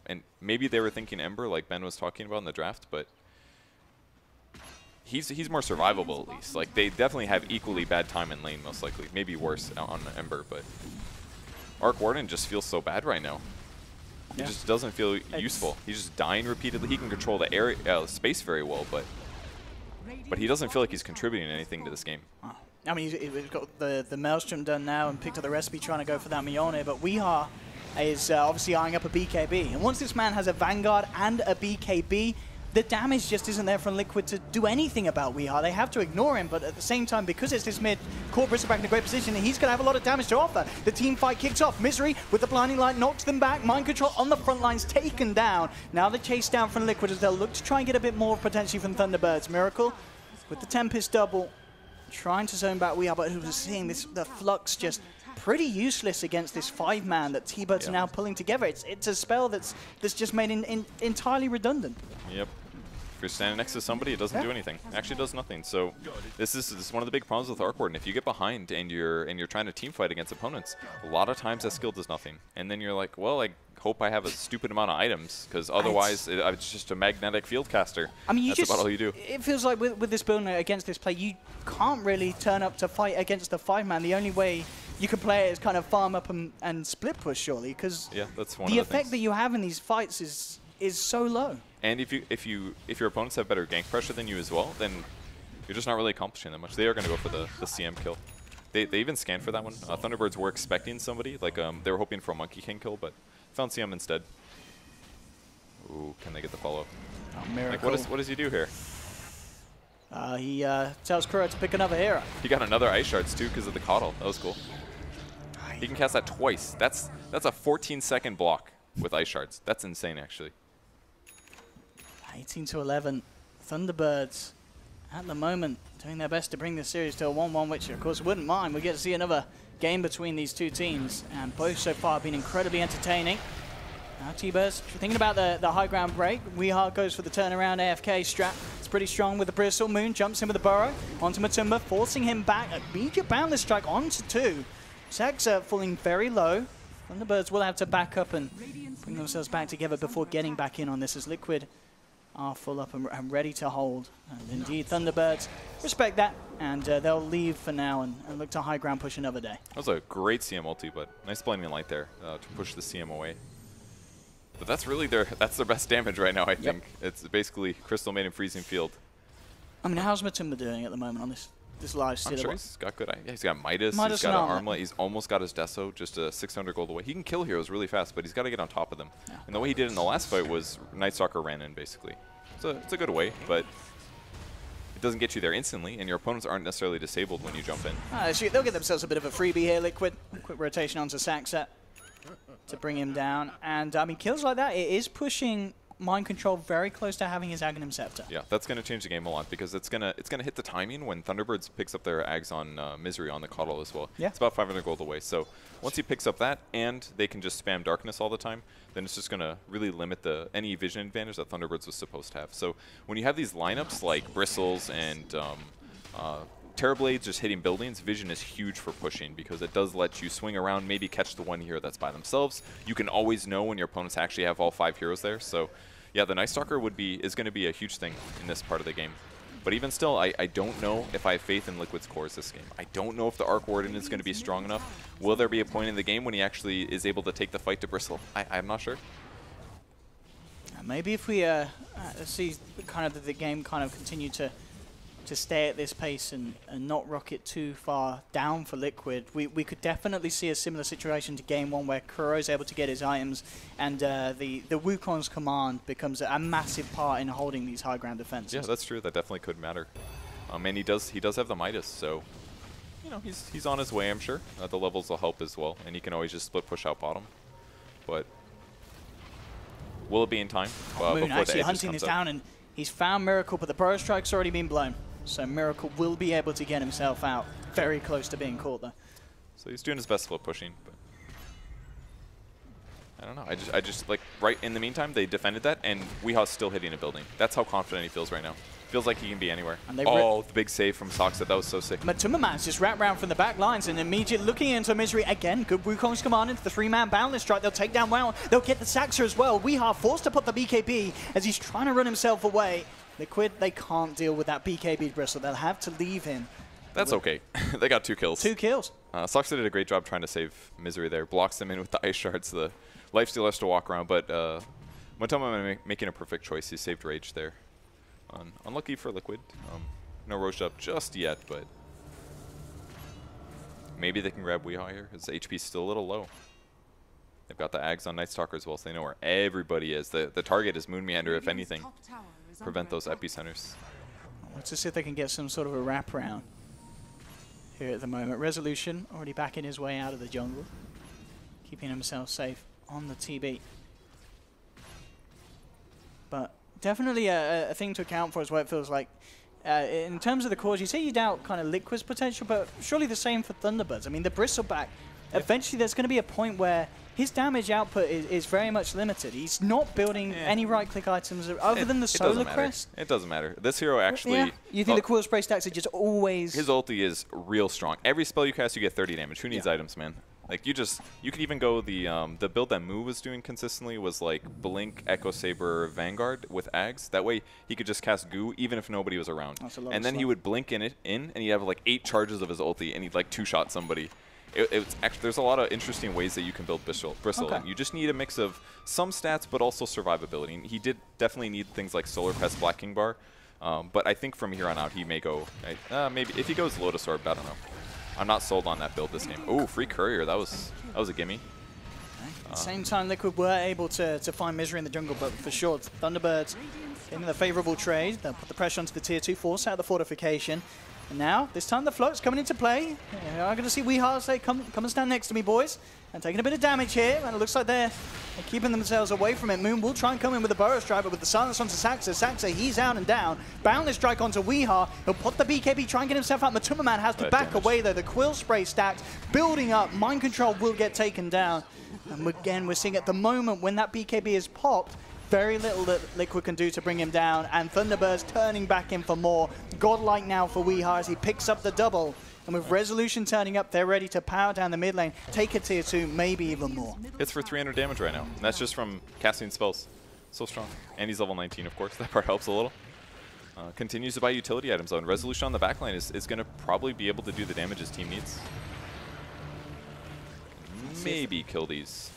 And maybe they were thinking Ember, like Ben was talking about in the draft, but he's more survivable at least. Like, they definitely have equally bad time in lane, most likely. Maybe worse on Ember, but Arc Warden just feels so bad right now. He just doesn't feel useful. He's just dying repeatedly. He can control the area, space very well, but he doesn't feel like he's contributing anything to this game. I mean, he's got the Maelstrom done now and picked up the recipe trying to go for that Mione, but Weehaw is obviously eyeing up a BKB. And once this man has a Vanguard and a BKB, the damage just isn't there from Liquid to do anything about Weehaw. They have to ignore him, but at the same time, because it's this mid, caught Bristleback in a great position, and he's going to have a lot of damage to offer. The team fight kicks off. Misery with the blinding light knocks them back. Mind Control on the front lines taken down. Now the chase down from Liquid as they'll look to try and get a bit more potentially from Thunderbirds. Miracle with the Tempest double, trying to zone back Weehaw, but who was seeing this, the Flux just pretty useless against this 5-man that T-Birds are now pulling together. It's a spell that's just made entirely redundant. Yep. If you're standing next to somebody, it doesn't do anything. It actually does nothing. So this is one of the big problems with Arc Warden. If you get behind and you're trying to team fight against opponents, a lot of times that skill does nothing. And then you're like, well, I hope I have a stupid amount of items, because otherwise it's just a magnetic field caster. I mean, that's about all you do. It feels like with this build against this play, you can't really turn up to fight against the 5-man. The only way you can play it is kind of farm up and split push, surely, because that's one the of the effect that you have in these fights is so low. And if your opponents have better gank pressure than you as well, then you're just not really accomplishing that much. They are going to go for the CM kill. They even scanned for that one. Thunderbirds were expecting somebody, like they were hoping for a Monkey King kill, but found CM instead. Ooh, can they get the follow? Oh, Miracle. Like, what does he do here? He tells Kuro to pick another hero. He got another Ice Shards too because of the Coddle. That was cool. He can cast that twice. That's a 14-second block with Ice Shards. That's insane, actually. 18-11. Thunderbirds, at the moment, doing their best to bring this series to a 1-1, which, of course, wouldn't mind. We get to see another game between these two teams, and both so far have been incredibly entertaining. Now T-Birds thinking about the high ground break. Weehaw goes for the turnaround AFK strat. It's pretty strong with the Bristle. Moon jumps in with the Burrow onto Matumba, forcing him back. Immediate boundless strike onto 2. Sags falling very low. Thunderbirds will have to back up and bring themselves back together before getting back in on this, as Liquid are full up and ready to hold. And indeed, Thunderbirds respect that, and they'll leave for now and look to high ground push another day. That was a great CM ulti, but nice blinding light there to push the CM away. But that's really their best damage right now, I think. It's basically Crystal Maiden Freezing Field. I mean, how's Matumba doing at the moment on this live steal? I'm sure he's got good. Yeah, he's got Midas. He's got an Armlet. He's almost got his Deso, just 600 gold away. He can kill heroes really fast, but he's got to get on top of them. Yeah. And the way he did in the last fight was Night Stalker ran in, basically. It's a good way, but it doesn't get you there instantly, and your opponents aren't necessarily disabled when you jump in. They'll get themselves a bit of a freebie here, Liquid. Quick rotation onto Saxat to bring him down. And, I mean, kills like that, it is pushing Mind Control very close to having his Aghanim Scepter. Yeah, that's going to change the game a lot, because it's gonna hit the timing when Thunderbirds picks up their Ags on Misery on the Coddle as well. Yeah. It's about 500 gold away. So once he picks up that, and they can just spam Darkness all the time, then it's just going to really limit any vision advantage that Thunderbirds was supposed to have. So when you have these lineups like Bristles and Terrorblades just hitting buildings, vision is huge for pushing, because it does let you swing around, maybe catch the one hero that's by themselves. You can always know when your opponents actually have all 5 heroes there. So yeah, the Night Stalker is going to be a huge thing in this part of the game. But even still, I don't know if I have faith in Liquid's cores this game. I don't know if the Arc Warden is going to be strong enough. Will there be a point in the game when he actually is able to take the fight to Bristle? I'm not sure. Maybe if we see kind of the game kind of continue to stay at this pace and not rocket too far down for Liquid, we could definitely see a similar situation to Game 1 where Kuro's able to get his items, and the Wukong's command becomes a massive part in holding these high ground defenses. Yeah, that's true. That definitely could matter. And he does have the Midas, so you know he's on his way, I'm sure. The levels will help as well, and he can always just split push out bottom. But will it be in time? Moon actually hunting this down, and he's found Miracle, but the Burrow Strike's already been blown. So Miracle will be able to get himself out. Very close to being caught, though. So he's doing his best split pushing, but I don't know. I just like right in the meantime they defended that, and Weehaw's still hitting a building. That's how confident he feels right now. Feels like he can be anywhere. And the big save from Soxa. That was so sick. Matumba Man's just wrapped around from the back lines and immediately looking into Misery again. Good Wukong's command into the 3-man boundless strike. They'll take down Wow. They'll get the Saxa as well. Weehaw forced to put the BKB as he's trying to run himself away. Liquid, they can't deal with that BKB Bristle. They'll have to leave him. That's okay. They got 2 kills. 2 kills. Soxa did a great job trying to save Misery there. Blocks them in with the Ice Shards. The Lifesteal has to walk around, but Matumba making a perfect choice. He saved Rage there. Unlucky for Liquid. No Roche up just yet, but maybe they can grab Weehaw here. His HP's still a little low. They've got the Ags on Night Stalker as well, so they know where everybody is. The target is Moon Meander, if anything. prevent those epicenters. Let's just see if they can get some sort of a wraparound here at the moment. Resolution already backing his way out of the jungle, keeping himself safe on the TB. But definitely a thing to account for is what it feels like. In terms of the cores, you say you doubt kind of Liquid's potential, but surely the same for Thunderbirds. I mean, the Bristleback, eventually there's going to be a point where his damage output is very much limited. He's not building any right-click items other than the Solar Crest. It doesn't matter. This hero actually... Yeah. You think the Coil Spray stacks are just always... His ulti is real strong. Every spell you cast, you get 30 damage. Who needs items, man? Like, you could even go the build that Moo was doing consistently was like Blink, Echo Saber, Vanguard with Ags. That way he could just cast Goo even if nobody was around. And then he would blink in and he'd have like 8 charges of his ulti and he'd like 2-shot somebody. It's actually, there's a lot of interesting ways that you can build Bristle. And you just need a mix of some stats but also survivability. And he did definitely need things like Solar Crest, Black King Bar. But I think from here on out he may go, maybe if he goes Lotus Orb, I don't know. I'm not sold on that build this game. Ooh, free courier. That was a gimme. At the same time, Liquid were able to find Misery in the jungle, but for sure, Thunderbirds getting the favorable trade. They'll put the pressure onto the tier 2, force out the fortification. And now, this time the float's coming into play. I'm going to see Weehaw say, come and stand next to me, boys. And taking a bit of damage here, and it looks like they're keeping themselves away from it. Moon will try and come in with a Burrow Strike, but with the silence onto Saxa. Saxa, he's out and down. Boundless Strike onto Weehaw. He'll put the BKB, try and get himself out. Matuma Man has to back away, though. The Quill Spray stacks, building up. Mind Control will get taken down. And again, we're seeing at the moment, when that BKB is popped, very little that Liquid can do to bring him down. And Thunderbirds turning back in for more. Godlike now for Weehaw as he picks up the double. And with Resolution turning up, they're ready to power down the mid lane, take a tier 2, maybe even more. Hits for 300 damage right now. And that's just from casting spells. So strong. And he's level 19, of course. That part helps a little. Continues to buy utility items, though. And Resolution on the backline is going to probably be able to do the damage his team needs. Maybe kill these,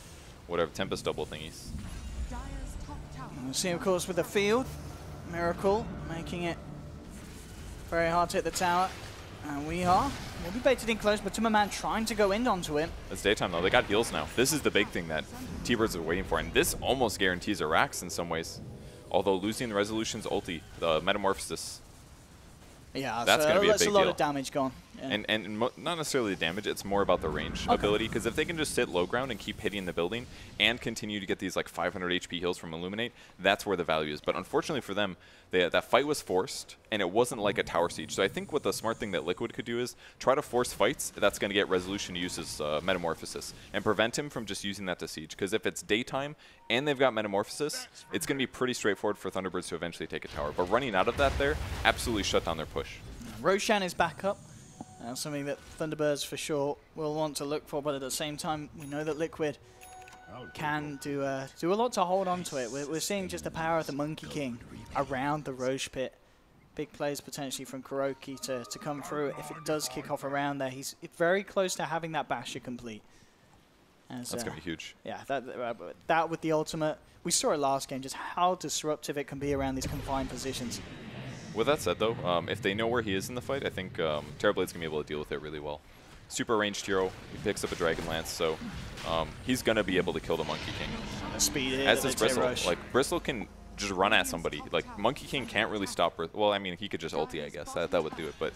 whatever, Tempest double thingies. We'll see, of course, with the field. Miracle making it very hard to hit the tower. And Weehaw will be baited in close, but Timmerman trying to go in onto him. It's daytime, though. They got heals now. This is the big thing that T-Birds are waiting for, and this almost guarantees a Rax in some ways. Although losing the Resolution's ulti, the Metamorphosis, yeah, that's going to be a big deal. That's a lot of damage gone. Yeah. And not necessarily the damage, it's more about the range ability, because if they can just sit low ground and keep hitting the building and continue to get these like 500 HP heals from Illuminate, that's where the value is. But unfortunately for them, that fight was forced, and it wasn't like a tower siege. So I think what the smart thing that Liquid could do is try to force fights. That's going to get Resolution to use his Metamorphosis and prevent him from just using that to siege. Because if it's daytime and they've got Metamorphosis, it's going to be pretty straightforward for Thunderbirds to eventually take a tower. But running out of that there absolutely shut down their push. Roshan is back up. Something that Thunderbirds for sure will want to look for, but at the same time, we know that Liquid can do a lot to hold on to it. We're seeing just the power of the Monkey King around the Roche pit. Big plays potentially from Kuroki to come through. If it does kick off around there, he's very close to having that Basher complete. That's going to be huge. Yeah, that with the ultimate, we saw it last game, just how disruptive it can be around these confined positions. With that said, though, if they know where he is in the fight, I think Terrorblade's going to be able to deal with it really well. Super ranged hero. He picks up a Dragon Lance, so he's going to be able to kill the Monkey King. Speed as does Bristle. Like, Bristle can just run at somebody. Like, Monkey King can't really stop Bristle. Well, I mean, he could just ulti, I guess. That would do it, but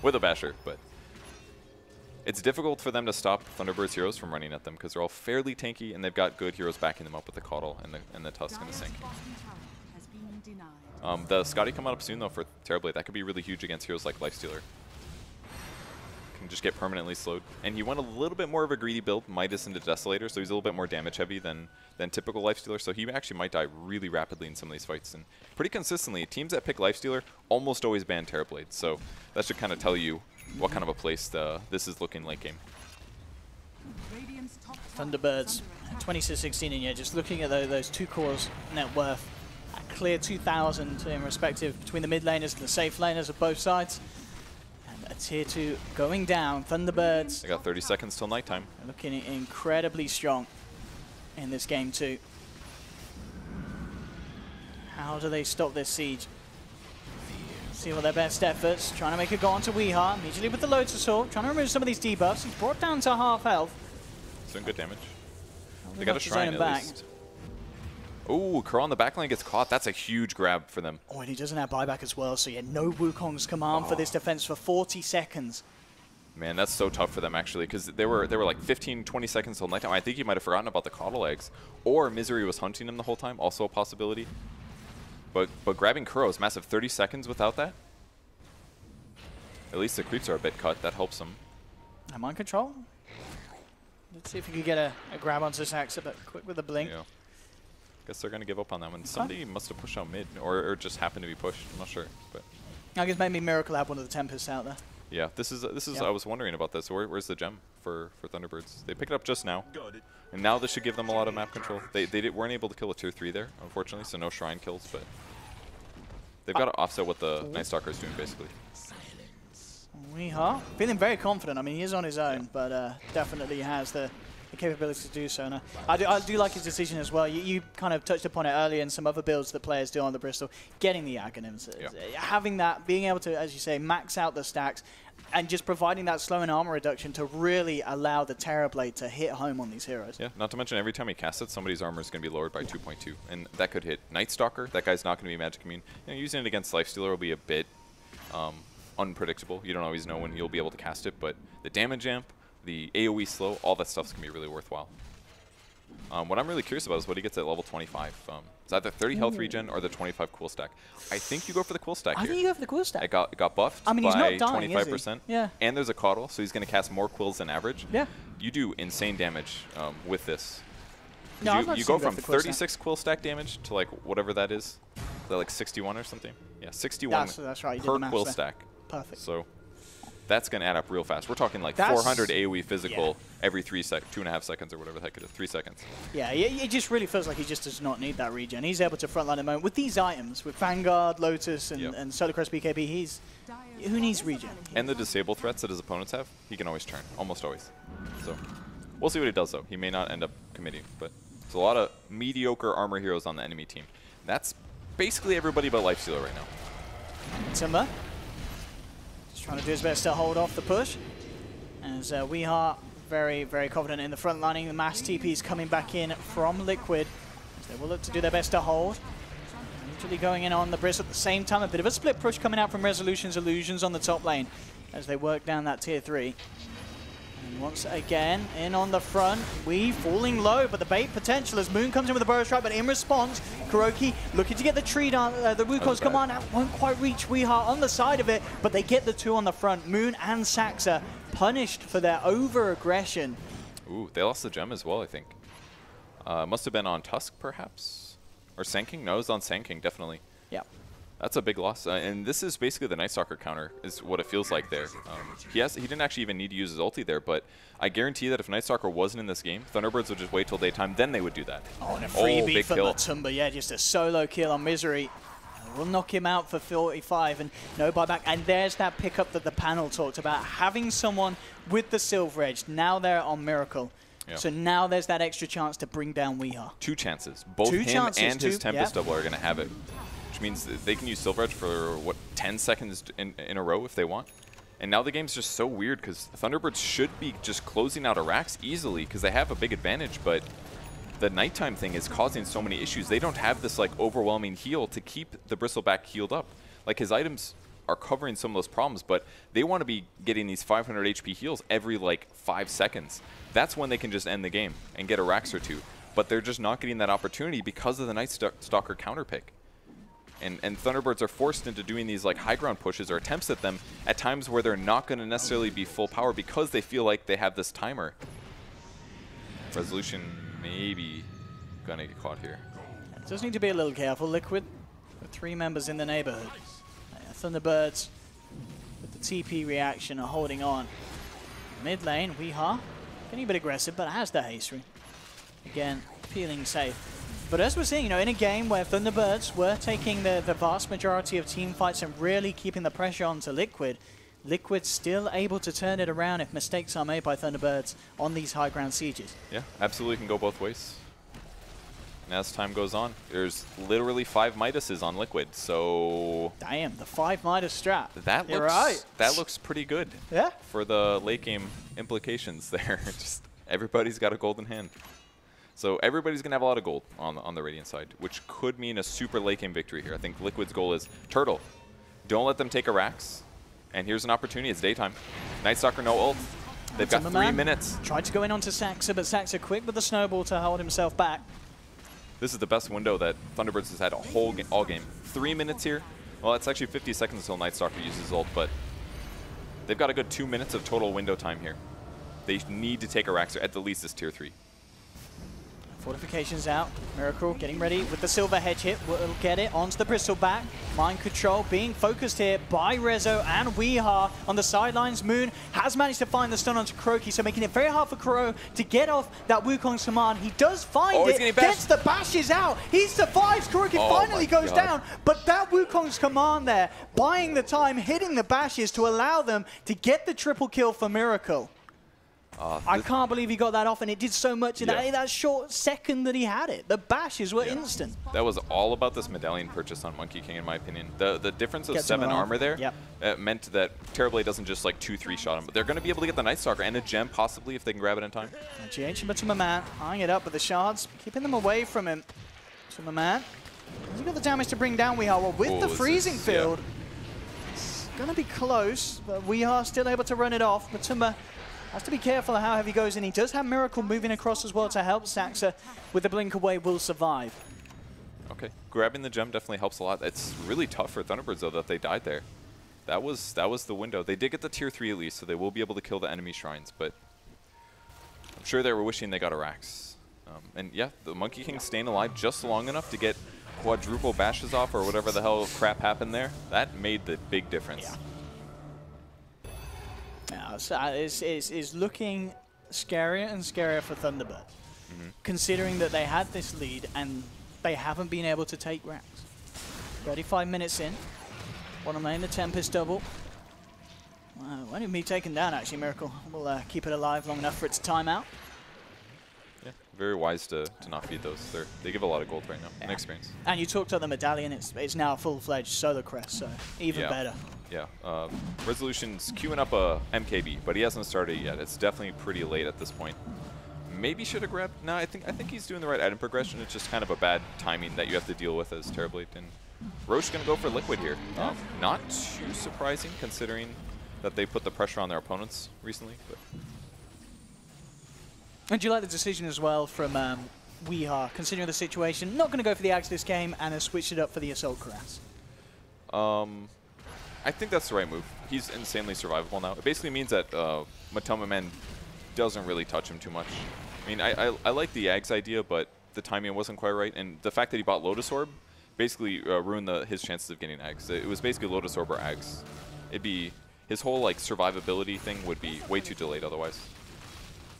with a Basher. But it's difficult for them to stop Thunderbird's heroes from running at them because they're all fairly tanky, and they've got good heroes backing them up with the Caudal and the Tusk and the Sink. The Scotty coming up soon, though, for Terrorblade. That could be really huge against heroes like Lifestealer. Can just get permanently slowed. And he went a little bit more of a greedy build, Midas into Desolator, so he's a little bit more damage heavy than typical Lifestealer, so he actually might die really rapidly in some of these fights. And pretty consistently, teams that pick Lifestealer almost always ban Terrorblade, so that should kind of tell you what kind of a place this is looking late game. Thunderbirds, 2016, and yeah, just looking at those two cores net worth. Clear 2,000 in respective between the mid laners and the safe laners of both sides. And a tier 2 going down. Thunderbirds. They got 30 seconds till nighttime. Looking incredibly strong in this game too. How do they stop this siege? See what their best efforts. Trying to make a go onto Weehaw. Immediately with the Lotus Assault. Trying to remove some of these debuffs. He's brought down to half health. Doing good damage. They got a shrine at least. Oh, Kuro on the backline gets caught. That's a huge grab for them. Oh, and he doesn't have buyback as well, so yeah, no Wukong's command for this defense for 40 seconds. Man, that's so tough for them, actually, because they were like 15, 20 seconds till nighttime. I think he might have forgotten about the coddle eggs. Or Misery was hunting him the whole time, also a possibility. But grabbing Kuro is massive. 30 seconds without that? At least the creeps are a bit cut. That helps him. Mind control. Let's see if we can get a grab onto Saxa, but quick with the blink. Yeah. Guess they're going to give up on that one. Somebody must have pushed out mid, or just happened to be pushed. I'm not sure. But I guess maybe Miracle had one of the Tempests out there. yeah, this is. I was wondering about this. Where's the gem for Thunderbirds? They picked it up just now, and now this should give them a lot of map control. They weren't able to kill a tier 3 there, unfortunately, so no shrine kills. But they've got to offset what the Night Stalker is doing, basically. Weehaw, feeling very confident. I mean, he is on his own, but definitely has the capability to do so. And I do like his decision as well. You kind of touched upon it earlier in some other builds that players do on the Bristol, getting the Aghanims. Having that, being able to, as you say, max out the stacks, and just providing that slow and armor reduction to really allow the Terrorblade to hit home on these heroes. Yeah, not to mention every time he casts it, somebody's armor is going to be lowered by 2.2. And that could hit Night Stalker. That guy's not going to be magic immune. Using it against Lifestealer will be a bit unpredictable. You don't always know when you'll be able to cast it, but the damage amp, the AoE slow, all that stuff's going to be really worthwhile. What I'm really curious about is what he gets at level 25. It's either 30 health regen or the 25 cool stack. I think you go for the cool stack here. I think you go for the cool stack. It got buffed I mean, he's by not dying, 25%. Yeah. And there's a coddle, so he's going to cast more quills than average. Yeah. You do insane damage with this. No, you go from 36 quill stack damage to like whatever that is. Is that like 61 or something? Yeah, 61 that's right. You per did the quill maths stack. Perfect. So that's going to add up real fast. We're talking like 400 AoE physical every 2.5 seconds or whatever the heck it is, 3 seconds. Yeah, it just really feels like he just does not need that regen. He's able to frontline the moment with these items, with Vanguard, Lotus, and Solar Crest BKB. Who needs regen? And the disable threats that his opponents have, he can always turn, almost always. So we'll see what he does though. He may not end up committing, but there's a lot of mediocre armor heroes on the enemy team. That's basically everybody but Lifestealer right now. Timber just trying to do his best to hold off the push. As Weehaw very, very confident in the front lining. The mass TP is coming back in from Liquid. As they will look to do their best to hold. Usually going in on the Briss at the same time. A bit of a split push coming out from Resolution's Illusions on the top lane as they work down that tier 3. And once again, in on the front, Wii falling low, but the bait potential as Moon comes in with a Burrow Strike, but in response, Kuroki looking to get the tree down, the Wukong's command out, won't quite reach Weehaw on the side of it, but they get the 2 on the front. Moon and Saxa punished for their over-aggression. Ooh, they lost the gem as well, I think. Must have been on Tusk, perhaps? Or Sanking? No, it was on Sanking, definitely. Yeah. That's a big loss, and this is basically the Night Stalker counter, is what it feels like there. He didn't actually even need to use his ulti there, but I guarantee that if Night Stalker wasn't in this game, Thunderbirds would just wait till daytime, then they would do that. Oh, and a freebie big for kill. Matumba, yeah, just a solo kill on Misery. We'll knock him out for 45 and no buyback. And there's that pickup that the panel talked about, having someone with the Silver Edge. Now they're on Miracle. Yeah. So now there's that extra chance to bring down Weehaw. 2 chances. Both him and his Tempest double are going to have it. Which means that they can use Silver Edge for, what, 10 seconds in a row if they want. And now the game's just so weird because Thunderbirds should be just closing out Arax easily because they have a big advantage, but the nighttime thing is causing so many issues. They don't have this like overwhelming heal to keep the Bristleback healed up. Like his items are covering some of those problems, but they want to be getting these 500 HP heals every like 5 seconds. That's when they can just end the game and get a Rax or 2. But they're just not getting that opportunity because of the Night Stalker counter pick. And Thunderbirds are forced into doing these like high ground pushes or attempts at them at times where they're not going to necessarily be full power because they feel like they have this timer. Resolution maybe going to get caught here. Just need to be a little careful. Liquid with 3 members in the neighborhood. Thunderbirds with the TP reaction are holding on. Mid lane, Weehaw getting a bit aggressive, but has the haste ring. Again, feeling safe. But as we're seeing, in a game where Thunderbirds were taking the vast majority of team fights and really keeping the pressure onto Liquid, Liquid's still able to turn it around if mistakes are made by Thunderbirds on these high ground sieges. Yeah, absolutely can go both ways. And as time goes on, there's literally 5 Midases on Liquid, so... Damn, the 5 Midas strat. That looks pretty good. Yeah. For the late game implications there. Just everybody's got a golden hand. So everybody's going to have a lot of gold on the Radiant side, which could mean a super late game victory here. I think Liquid's goal is Turtle. Don't let them take a Rax. And here's an opportunity. It's daytime. Night Stalker, no ult. They've got 3 minutes. Tried to go in onto Saxa, but Saxa quick with the snowball to hold himself back. This is the best window that Thunderbirds has had all game. 3 minutes here. Well, it's actually 50 seconds until Night Stalker uses ult, but they've got a good 2 minutes of total window time here. They need to take a Raxer at the least this tier 3. Fortifications out. Miracle getting ready with the silver hedge hit. Will get it onto the Bristol back. Mind control being focused here by Rezo and Weeha on the sidelines. Moon has managed to find the stun onto Kuroki, so making it very hard for Kuro to get off that Wukong's command. He does find it, gets the bashes out. He survives. Kuroki finally goes down, but that Wukong's command there, buying the time, hitting the bashes to allow them to get the triple kill for Miracle. I can't believe he got that off, and it did so much in that short second that he had it. The bashes were instant. That was all about this medallion purchase on Monkey King, in my opinion. The difference of 7 armor there meant that Terrorblade doesn't just like 2-3 shot him, but they're going to be able to get the Night Stalker and a gem possibly if they can grab it in time. GH and Matuma eyeing it up with the shards, keeping them away from him. Matuma, has he got the damage to bring down Weeha? Well, with the freezing field, it's going to be close, but Weeha still able to run it off. Matuma has to be careful of how heavy he goes in. He does have Miracle moving across as well to help. Saxa with the blink away will survive. Okay, grabbing the gem definitely helps a lot. It's really tough for Thunderbirds though that they died there. That was the window. They did get the tier 3 at least, so they will be able to kill the enemy shrines, but I'm sure they were wishing they got a Rax. And yeah, the Monkey King staying alive just long enough to get quadruple bashes off or whatever the hell crap happened there. That made the big difference. Yeah, so it's looking scarier and scarier for Thunderbird, considering that they had this lead and they haven't been able to take Rax. 35 minutes in. Bottom lane, the Tempest double. Won't even be taken down, actually, Miracle. We'll keep it alive long enough for its timeout. Yeah, very wise to not feed those. They give a lot of gold right now and experience. And you talked about the medallion. It's now a full-fledged solo crest, so even better. Yeah, Resolution's queuing up a MKB, but he hasn't started yet. It's definitely pretty late at this point. Maybe should have grabbed. No, I think he's doing the right item progression. It's just kind of a bad timing that you have to deal with as Terrorblade. And Roche gonna go for Liquid here. Not too surprising considering that they put the pressure on their opponents recently. But. And do you like the decision as well from Weeha, considering the situation? Not going to go for the Axe this game and has switched it up for the Assault Cuirass. I think that's the right move. He's insanely survivable now. It basically means that Matoma Man doesn't really touch him too much. I mean, I like the Ags idea, but the timing wasn't quite right. And the fact that he bought Lotus Orb basically ruined his chances of getting Ags. It was basically Lotus Orb or Ags. It'd be his whole like survivability thing would be way too delayed otherwise.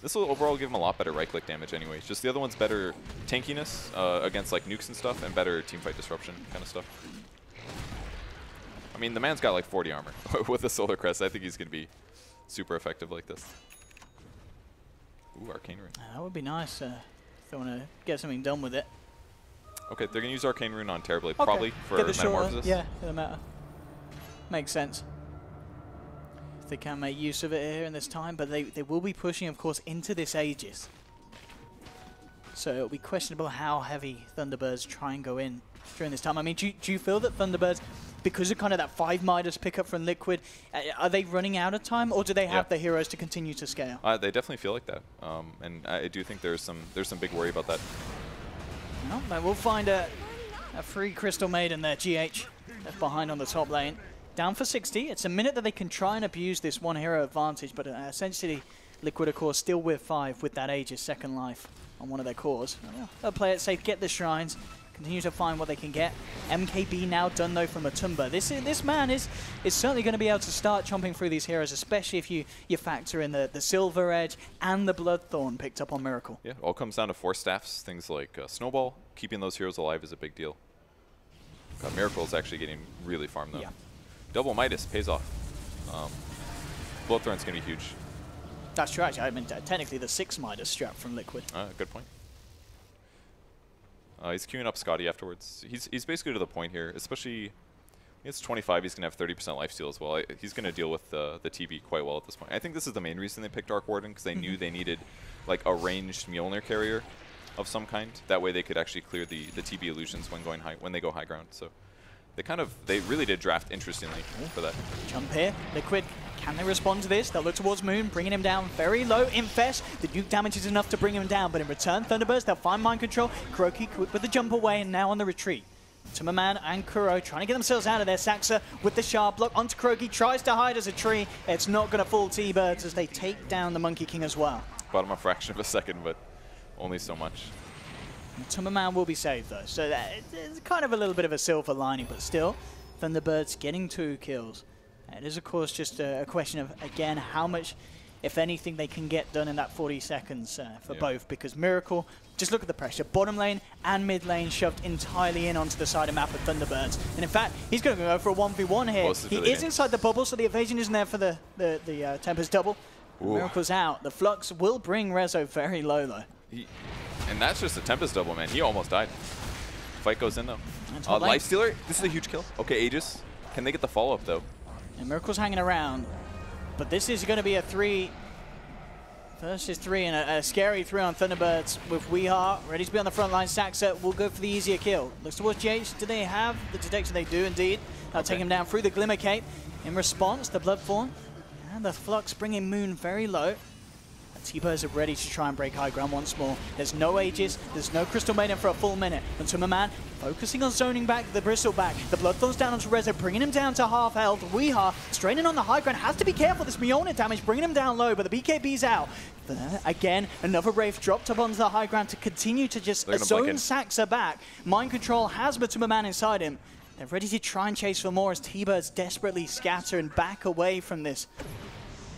This will overall give him a lot better right-click damage anyways. Just the other one's better tankiness against like nukes and stuff, and better teamfight disruption kind of stuff. I mean, the man's got like 40 armor. With a Solar Crest, I think he's going to be super effective like this. Ooh, Arcane Rune. That would be nice if they want to get something done with it. Okay, they're going to use Arcane Rune on Terrorblade, probably, for Metamorphosis. Yeah, for the meta. Makes sense. They can make use of it here in this time, but they will be pushing, of course, into this Aegis. So it'll be questionable how heavy Thunderbirds try and go in during this time. I mean, do you feel that Thunderbirds, because of kind of that 5 Midas pickup from Liquid, are they running out of time, or do they have the heroes to continue to scale? They definitely feel like that, and I do think there's some big worry about that. Well, they will find a free Crystal Maiden there, GH, left behind on the top lane. Down for 60. It's a minute that they can try and abuse this one hero advantage, but essentially Liquid, of course, still with 5 with that Aegis second life on one of their cores. They'll play it safe, get the shrines, continue to find what they can get. MKB now done, though, from Matumba. This man is certainly going to be able to start chomping through these heroes, especially if you factor in the Silver Edge and the Bloodthorn picked up on Miracle. Yeah, all comes down to 4 staffs. Things like Snowball, keeping those heroes alive is a big deal. Miracle is actually getting really farmed, though. Yeah. Double Midas pays off. Bloodthorn's going to be huge. That's true, actually. I mean, technically the 6 Midas strap from Liquid. Good point. He's queuing up Scotty afterwards. He's basically to the point here, especially it's 25. He's going to have 30% lifesteal as well. He's going to deal with the TB quite well at this point. I think this is the main reason they picked Arc Warden, because they knew they needed like a ranged Mjolnir carrier of some kind. That way they could actually clear the TB illusions when they go high ground. So they really did draft interestingly for that. Jump here. Liquid, can they respond to this? They'll look towards Moon, bringing him down very low. Infest, the nuke damage is enough to bring him down, but in return, Thunderbirds, they'll find mind control. Kuroki quick with the jump away and now on the retreat. Tumberman and Kuro trying to get themselves out of there. Saxa with the sharp block onto Kuroki, tries to hide as a tree. It's not going to fool T-Birds as they take down the Monkey King as well. Bottom a fraction of a second, but only so much. Tumberman will be saved though, so it's kind of a little bit of a silver lining, but still, Thunderbirds getting 2 kills. It is of course just a question of, again, how much, if anything, they can get done in that 40 seconds for both, because Miracle, just look at the pressure. Bottom lane and mid lane shoved entirely in onto the side of map of Thunderbirds. And in fact, he's going to go for a 1v1 here. He is inside the bubble, so the evasion isn't there for the Tempest double. Miracle's out. The Flux will bring Rezo very low though. And that's just a Tempest double, man. He almost died. Fight goes in though. Lifestealer, this is a huge kill. Okay, Aegis. Can they get the follow-up though? And Miracle's hanging around. But this is going to be a 3 versus 3 and a scary 3 on Thunderbirds with Weehaw ready to be on the front line. Saxa will go for the easier kill. Looks towards Jace. Do they have the detection? They do indeed. They'll take him down through the Glimmer Cape. In response, the Bloodthorn and the Flux bringing Moon very low. T-Birds are ready to try and break high ground once more. There's no Aegis, there's no Crystal Maiden for a full minute. And Tumberman focusing on zoning back the Bristleback. The Bloodthorn's down onto Rezo, bringing him down to half health. Weehaw straining on the high ground, has to be careful. This Miona damage bringing him down low, but the BKB's out. But again, another Wraith dropped up onto the high ground to continue to just zone Saxa back. Mind Control has Tumberman inside him. They're ready to try and chase for more as T-Birds desperately scatter and back away from this.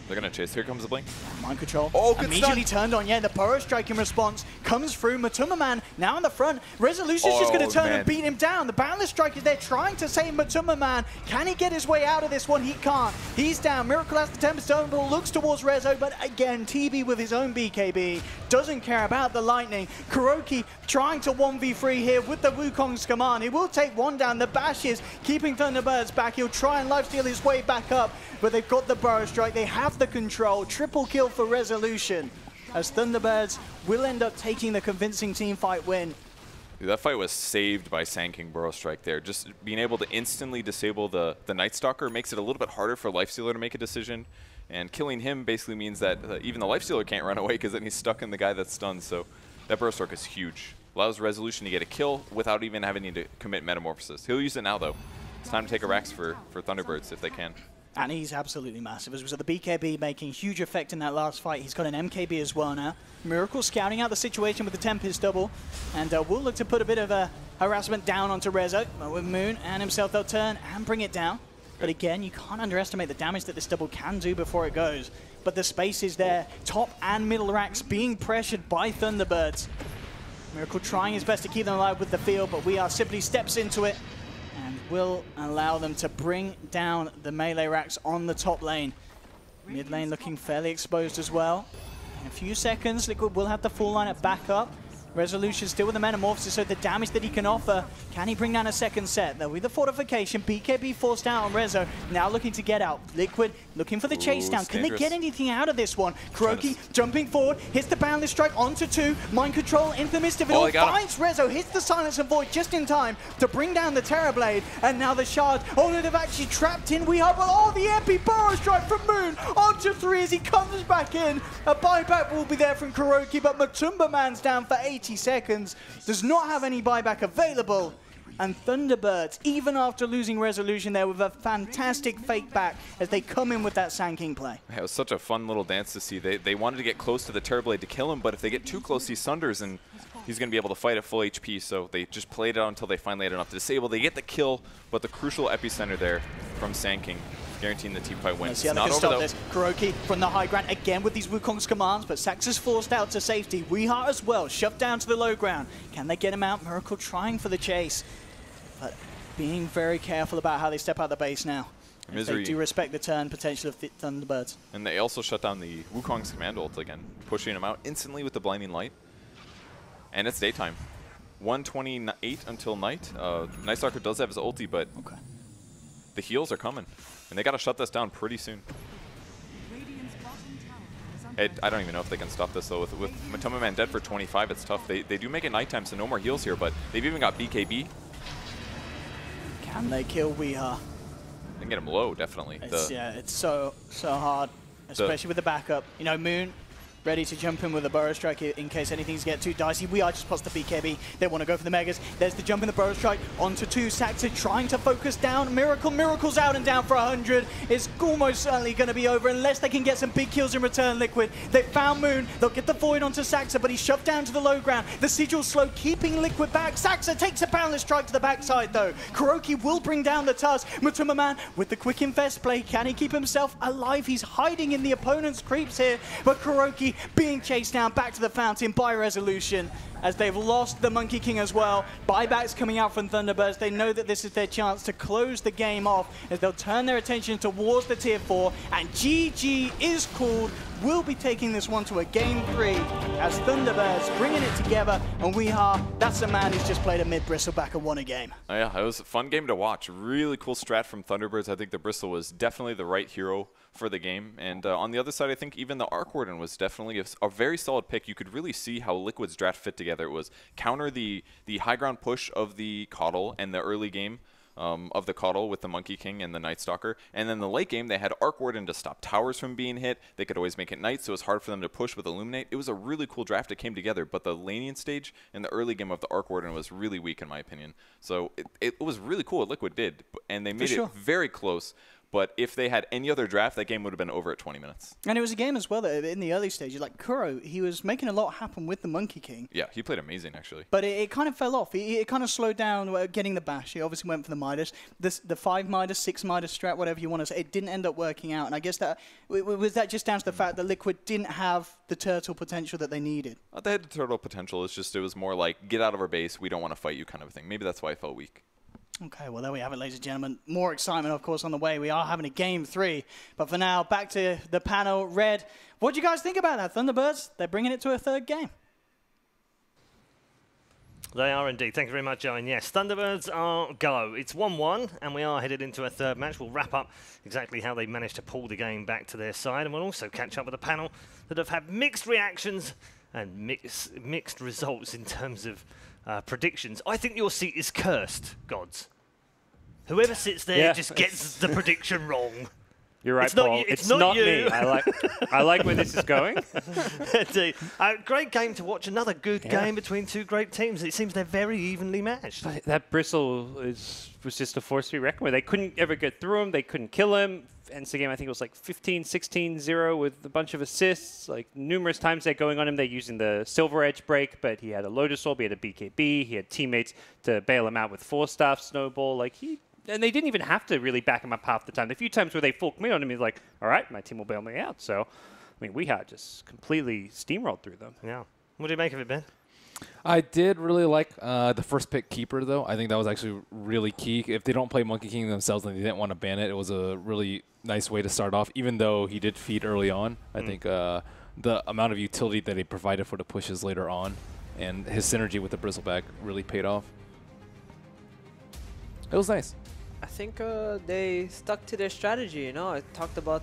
They're going to chase. Here comes the blink. Mind Control. Oh, good immediately stun. turned on. Yeah, the Burrow Strike in response comes through. Tumberman now in the front. Resolution's just going to turn and beat him down. The Boundless Strike is there trying to save Tumberman. Can he get his way out of this one? He can't. He's down. Miracle has the Tempest Double, looks towards Rezo, but again, TB with his own BKB doesn't care about the lightning. Kuroki trying to 1v3 here with the Wukong's command. He will take one down. The Bash is keeping Thunderbirds back. He'll try and lifesteal his way back up, but they've got the Burrow Strike. They have the control. Triple kill for Resolution as Thunderbirds will end up taking the convincing team fight win. Dude, that fight was saved by Sand King Burrow Strike there. Just being able to instantly disable the Night Stalker makes it a little bit harder for Lifestealer to make a decision. And killing him basically means that even the Lifestealer can't run away because then he's stuck in the guy that's stunned. So that Burrow Strike is huge. Allows Resolution to get a kill without even having to commit Metamorphosis. He'll use it now though. It's time to take a Rax for Thunderbirds if they can. And he's absolutely massive. As we saw, the BKB making huge effect in that last fight. He's got an MKB as well now. Miracle scouting out the situation with the Tempest double. And will look to put a bit of a harassment down onto Rezo. With Moon and himself, they'll turn and bring it down. But again, you can't underestimate the damage that this double can do before it goes. But the space is there. Top and middle racks being pressured by Thunderbirds. Miracle trying his best to keep them alive with the field, but Weehaw simply steps into it and will allow them to bring down the melee racks on the top lane. Mid lane looking fairly exposed as well. In a few seconds, Liquid will have the full lineup back up. Resolution still with the Metamorphosis, so the damage that he can offer. Can he bring down a second set? There'll be the fortification. BKB forced out on Rezo. Now looking to get out. Liquid looking for the chase down. Can they get anything out of this one? Kuroki jumping forward, hits the Boundless Strike onto 2. Mind Control into the midst of it all. Finds Rezo, hits the Silence and Void just in time to bring down the Terrorblade. And now the Shard. Oh no, they've actually trapped in Weehaw, but oh, the MP Burrow Strike from Moon onto 3 as he comes back in. A buyback will be there from Kuroki, but Tumberman's down for 80 seconds, does not have any buyback available, and Thunderbirds, even after losing Resolution there with a fantastic fake back as they come in with that Sand King play. Yeah, it was such a fun little dance to see. They wanted to get close to the Terrorblade to kill him, but if they get too close, he sunders and he's going to be able to fight at full HP, so they just played it out until they finally had enough to disable. They get the kill, but the crucial epicenter there from Sand King, guaranteeing the team fight win. Let's see how they can stop this. Kuroki from the high ground again with these Wukong's commands, but Saxa's forced out to safety. Weehaw as well, shoved down to the low ground. Can they get him out? Miracle trying for the chase, but being very careful about how they step out the base now. They do respect the turn potential of Thunderbirds. And they also shut down the Wukong's command ult again, pushing him out instantly with the blinding light. And it's daytime. 1:28 until night. Night Stalker does have his ulti, but the heals are coming. And they got to shut this down pretty soon. I don't even know if they can stop this, though. With Matoma Man dead for 25, it's tough. They do make it nighttime, so no more heals here, but they've even got BKB. Can they kill Weeha? They can get him low, definitely. Yeah, it's so hard, especially with the backup. You know, Moon ready to jump in with a Burrow Strike in case anything's get too dicey. We are just past the BKB. They want to go for the Megas. There's the jump in the Burrow Strike onto 2. Saxa trying to focus down. Miracle's out and down for 100. It's almost certainly going to be over unless they can get some big kills in return, Liquid. They found Moon. They'll get the Void onto Saxa, but he's shoved down to the low ground. The Sigil's slow, keeping Liquid back. Saxa takes a Boundless Strike to the backside, though. Kuroki will bring down the Tusk. Matuma Man with the quick invest play. Can he keep himself alive? He's hiding in the opponent's creeps here, but Kuroki being chased down back to the fountain by Resolution as they've lost the Monkey King as well. Buybacks coming out from Thunderbirds. They know that this is their chance to close the game off as they'll turn their attention towards the tier 4, and GG is called. We'll be taking this one to a game 3 as Thunderbirds bringing it together, and that's a man who's just played a mid-Bristleback and won a game. Oh, yeah, it was a fun game to watch. Really cool strat from Thunderbirds. I think the Bristle was definitely the right hero for the game. And on the other side, I think even the Arc Warden was definitely a very solid pick. You could really see how Liquid's draft fit together. It was counter the high ground push of the Coddle and the early game of the Coddle with the Monkey King and the Night Stalker. And then the late game, they had Arc Warden to stop towers from being hit. They could always make it night, so it was hard for them to push with Illuminate. It was a really cool draft that came together, but the laning stage in the early game of the Arc Warden was really weak, in my opinion. So it was really cool what Liquid did, and they made it very close. But if they had any other draft, that game would have been over at 20 minutes. And it was a game as well that in the early stages, like Kuro, he was making a lot happen with the Monkey King. Yeah, he played amazing, actually. But it kind of fell off. It kind of slowed down getting the bash. He obviously went for the Midas. The 5 Midas, 6 Midas strat, whatever you want to say, it didn't end up working out. And I guess that was that just down to the fact that Liquid didn't have the turtle potential that they needed. They had the turtle potential. It's just it was more like, get out of our base, we don't want to fight you kind of thing. Maybe that's why it felt weak. Okay, well, there we have it, ladies and gentlemen. More excitement, of course, on the way. We are having a game 3. But for now, back to the panel. Red, what do you guys think about that? Thunderbirds, they're bringing it to a 3rd game. They are indeed. Thank you very much, Owen. Yes, Thunderbirds are go. It's 1-1, and we are headed into a 3rd match. We'll wrap up exactly how they managed to pull the game back to their side, and we'll also catch up with a panel that have had mixed reactions and mixed results in terms of predictions. I think your seat is cursed, Gods. Whoever sits there just gets the prediction wrong. You're right, Paul. It's not me. I like where this is going. Indeed. Great game to watch. Another good game between 2 great teams. It seems they're very evenly matched. But that Bristle was just a force to be reckoned with. They couldn't ever get through him. They couldn't kill him. Ends the game, I think it was like 15-16-0 with a bunch of assists. Like numerous times they're going on him. They're using the Silver Edge break, but he had a Lotus Orb, he had a BKB, he had teammates to bail him out with 4-staff Snowball. And they didn't even have to really back him up half the time. The few times where they full commit on him, he's like, all right, my team will bail me out. So, I mean, we had just completely steamrolled through them. Yeah. What do you make of it, Ben? I did really like the first pick Keeper, though. I think that was actually really key. If they don't play Monkey King themselves and they didn't want to ban it, it was a really nice way to start off, even though he did feed early on. I think the amount of utility that he provided for the pushes later on and his synergy with the Bristleback really paid off. It was nice. I think they stuck to their strategy, you know. I talked about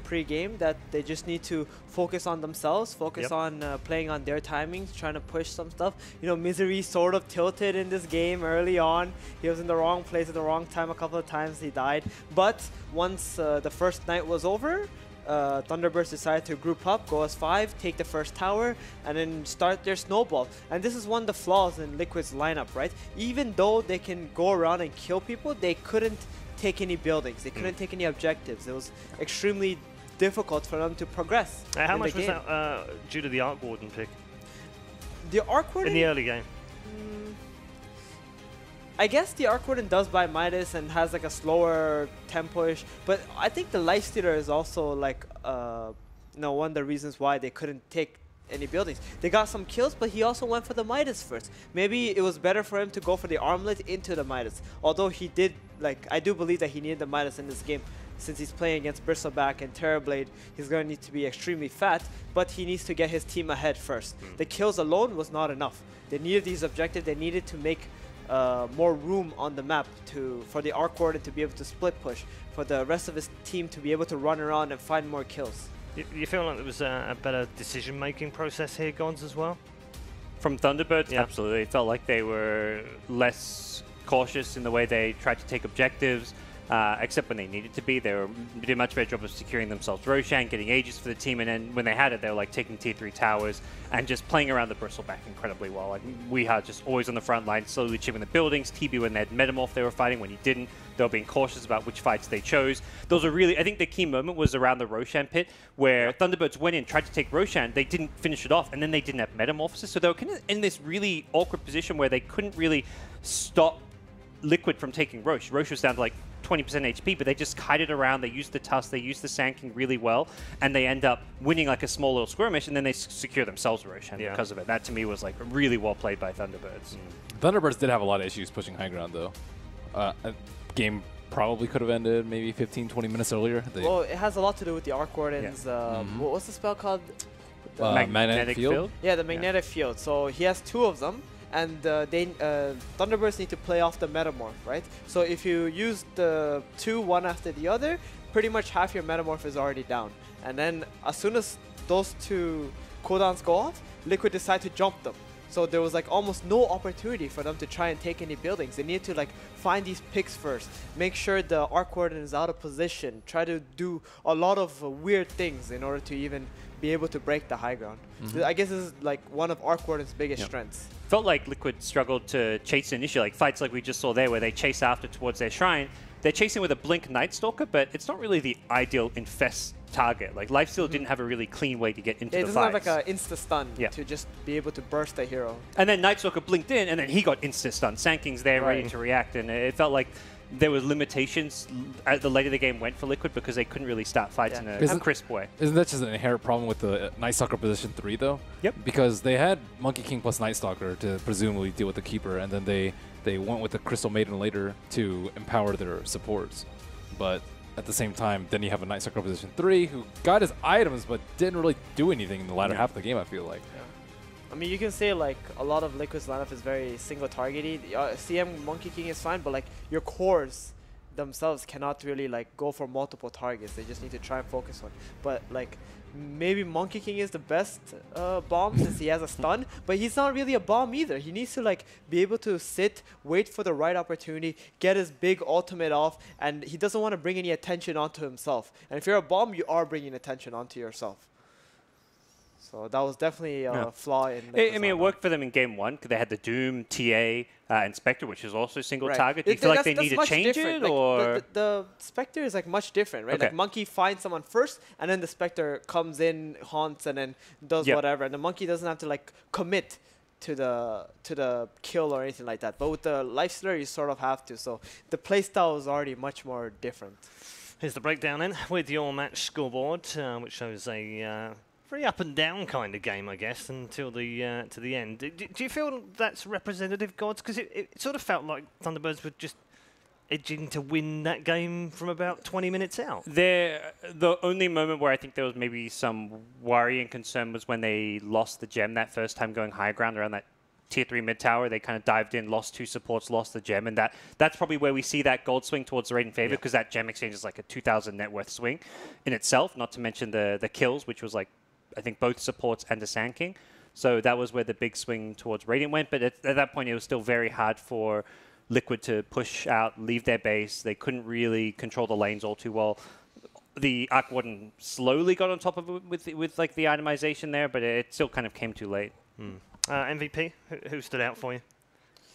pre-game that they just need to focus on themselves, focus on playing on their timings, trying to push some stuff. You know, Misery sort of tilted in this game early on. He was in the wrong place at the wrong time a couple of times. He died. But once the first night was over, Thunderbirds decided to group up, go as 5, take the first tower, and then start their snowball. And this is one of the flaws in Liquid's lineup, right? Even though they can go around and kill people, they couldn't take any buildings. They couldn't take any objectives. It was extremely difficult for them to progress. How much was that due to the Arc Warden pick? The Arc Warden? In the early game. I guess the Arc Warden does buy Midas and has like a slower tempo-ish, but I think the Lifestealer is also like one of the reasons why they couldn't take any buildings. They got some kills, but he also went for the Midas first. Maybe it was better for him to go for the Armlet into the Midas. Although he did, I do believe that he needed the Midas in this game. Since he's playing against Bristleback and Terrorblade, he's going to need to be extremely fat, but he needs to get his team ahead first. The kills alone was not enough. They needed these objectives. They needed to make more room on the map for the Arc Warden to be able to split push, for the rest of his team to be able to run around and find more kills. You feel like there was a better decision-making process here, Gods, as well? From Thunderbirds, Yeah. absolutely. It felt like they were less cautious in the way they tried to take objectives, except when they needed to be. They did a much better job of securing themselves Roshan, getting Aegis for the team, and then when they had it, they were like taking tier 3 towers and just playing around the bristleback incredibly well. Like we had just always on the front line, slowly chipping the buildings. TB when they had Metamorph, they were fighting. When he didn't, they were being cautious about which fights they chose. Those are really, I think the key moment was around the Roshan pit, where Thunderbirds went in, tried to take Roshan, they didn't finish it off, and then they didn't have Metamorphosis, so they were kind of in this really awkward position where they couldn't really stop Liquid from taking Roche. Roche was down to like 20% HP, but they just kited around, they used the Tusk, they used the Sand King really well, and they end up winning like a small little skirmish, and then they secure themselves Roshan because of it. That to me was like really well played by Thunderbirds. Thunderbirds did have a lot of issues pushing high ground, though. Game probably could have ended maybe 15, 20 minutes earlier. Well, it has a lot to do with the Arc Warden's, what's the spell called? Magnetic field? Yeah, the magnetic field. So he has 2 of them, and Thunderbirds need to play off the Metamorph, right? So if you use the 2 one after the other, pretty much half your Metamorph is already down. And then as soon as those 2 cooldowns go off, Liquid decide to jump them. So there was like almost no opportunity for them to try and take any buildings. They need to like find these picks first, make sure the Arc Warden is out of position, try to do a lot of weird things in order to even be able to break the high ground. I guess this is like one of Arc Warden's biggest strengths. Felt like Liquid struggled to chase initially, like fights like we just saw there where they chase after towards their shrine. They're chasing with a Blink Night Stalker, but it's not really the ideal infest target. Like Lifesteal didn't have a really clean way to get into the fight. It doesn't have like an insta-stun to just be able to burst a hero. And then Night Stalker blinked in, and then he got insta-stun. Sand King's there ready to react, and it felt like there was limitations the later the game went for Liquid because they couldn't really start fights in a crisp way. Isn't that just an inherent problem with the Night Stalker position 3, though? Yep. Because they had Monkey King plus Night Stalker to presumably deal with the Keeper, and then they went with the Crystal Maiden later to empower their supports. But at the same time, then you have a Night Stalker position 3 who got his items but didn't really do anything in the latter half of the game, I feel like. I mean, you can say like a lot of Liquid's lineup is very single targety. CM Monkey King is fine, but like your cores themselves cannot really like go for multiple targets. They just need to try and focus on. But like maybe Monkey King is the best bomb since he has a stun, but he's not really a bomb either. He needs to like be able to sit, wait for the right opportunity, get his big ultimate off, and he doesn't want to bring any attention onto himself. And if you're a bomb, you are bringing attention onto yourself. So that was definitely a flaw in the I mean, it worked for them in game 1 because they had the Doom, TA, and Spectre, which is also single target. Do you feel like they need to change it? Like or the Spectre is like much different, right? Like Monkey finds someone first, and then the Spectre comes in, haunts, and then does whatever. And the Monkey doesn't have to like commit to the kill or anything like that. But with the Lifestealer, you sort of have to. So the playstyle is already much more different. Here's the breakdown then with your match scoreboard, which shows a very up and down kind of game, I guess, until the to the end. Do you feel that's representative, Gods? Because it sort of felt like Thunderbirds were just edging to win that game from about 20 minutes out. The only moment where I think there was maybe some worry and concern was when they lost the gem that first time going high ground around that tier 3 mid tower. They kind of dived in, lost 2 supports, lost the gem, and that's probably where we see that gold swing towards the Raiden favor, because that gem exchange is like a 2,000 net worth swing in itself, not to mention the kills, which was like, I think, both supports and the Sand King. So that was where the big swing towards Radiant went, but at that point it was still very hard for Liquid to push out, leave their base. They couldn't really control the lanes all too well. The Arc Warden slowly got on top of it with like the itemization there, but it still kind of came too late. MVP, who stood out for you?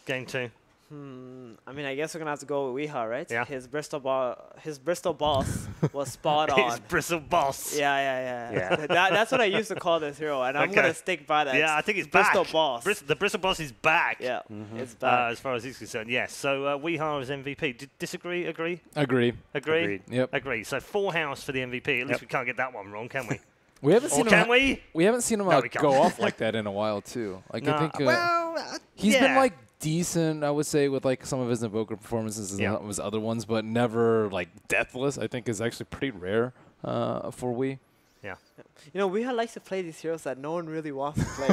Game 2. I mean, I guess we're gonna have to go with Weeha, right? Yeah. His Bristol boss was spot on. His Bristol boss. Yeah. That's what I used to call this hero, and I'm gonna stick by that. Yeah, I think it's Bristol back. boss. The Bristol boss is back. Yeah, it's back. As far as he's concerned, yes. So Weeha is MVP. Disagree? Agree? Agree. Agree? Yep. Agree. So 4 house for the MVP. At least we can't get that one wrong, can we? We haven't seen him. We haven't seen him go off like that in a while too. Like I think he's been like decent, I would say, with like some of his Invoker performances and some of his other ones, but never like deathless. I think is actually pretty rare for Wii. Yeah. You know, Weeha likes to play these heroes that no one really wants to play.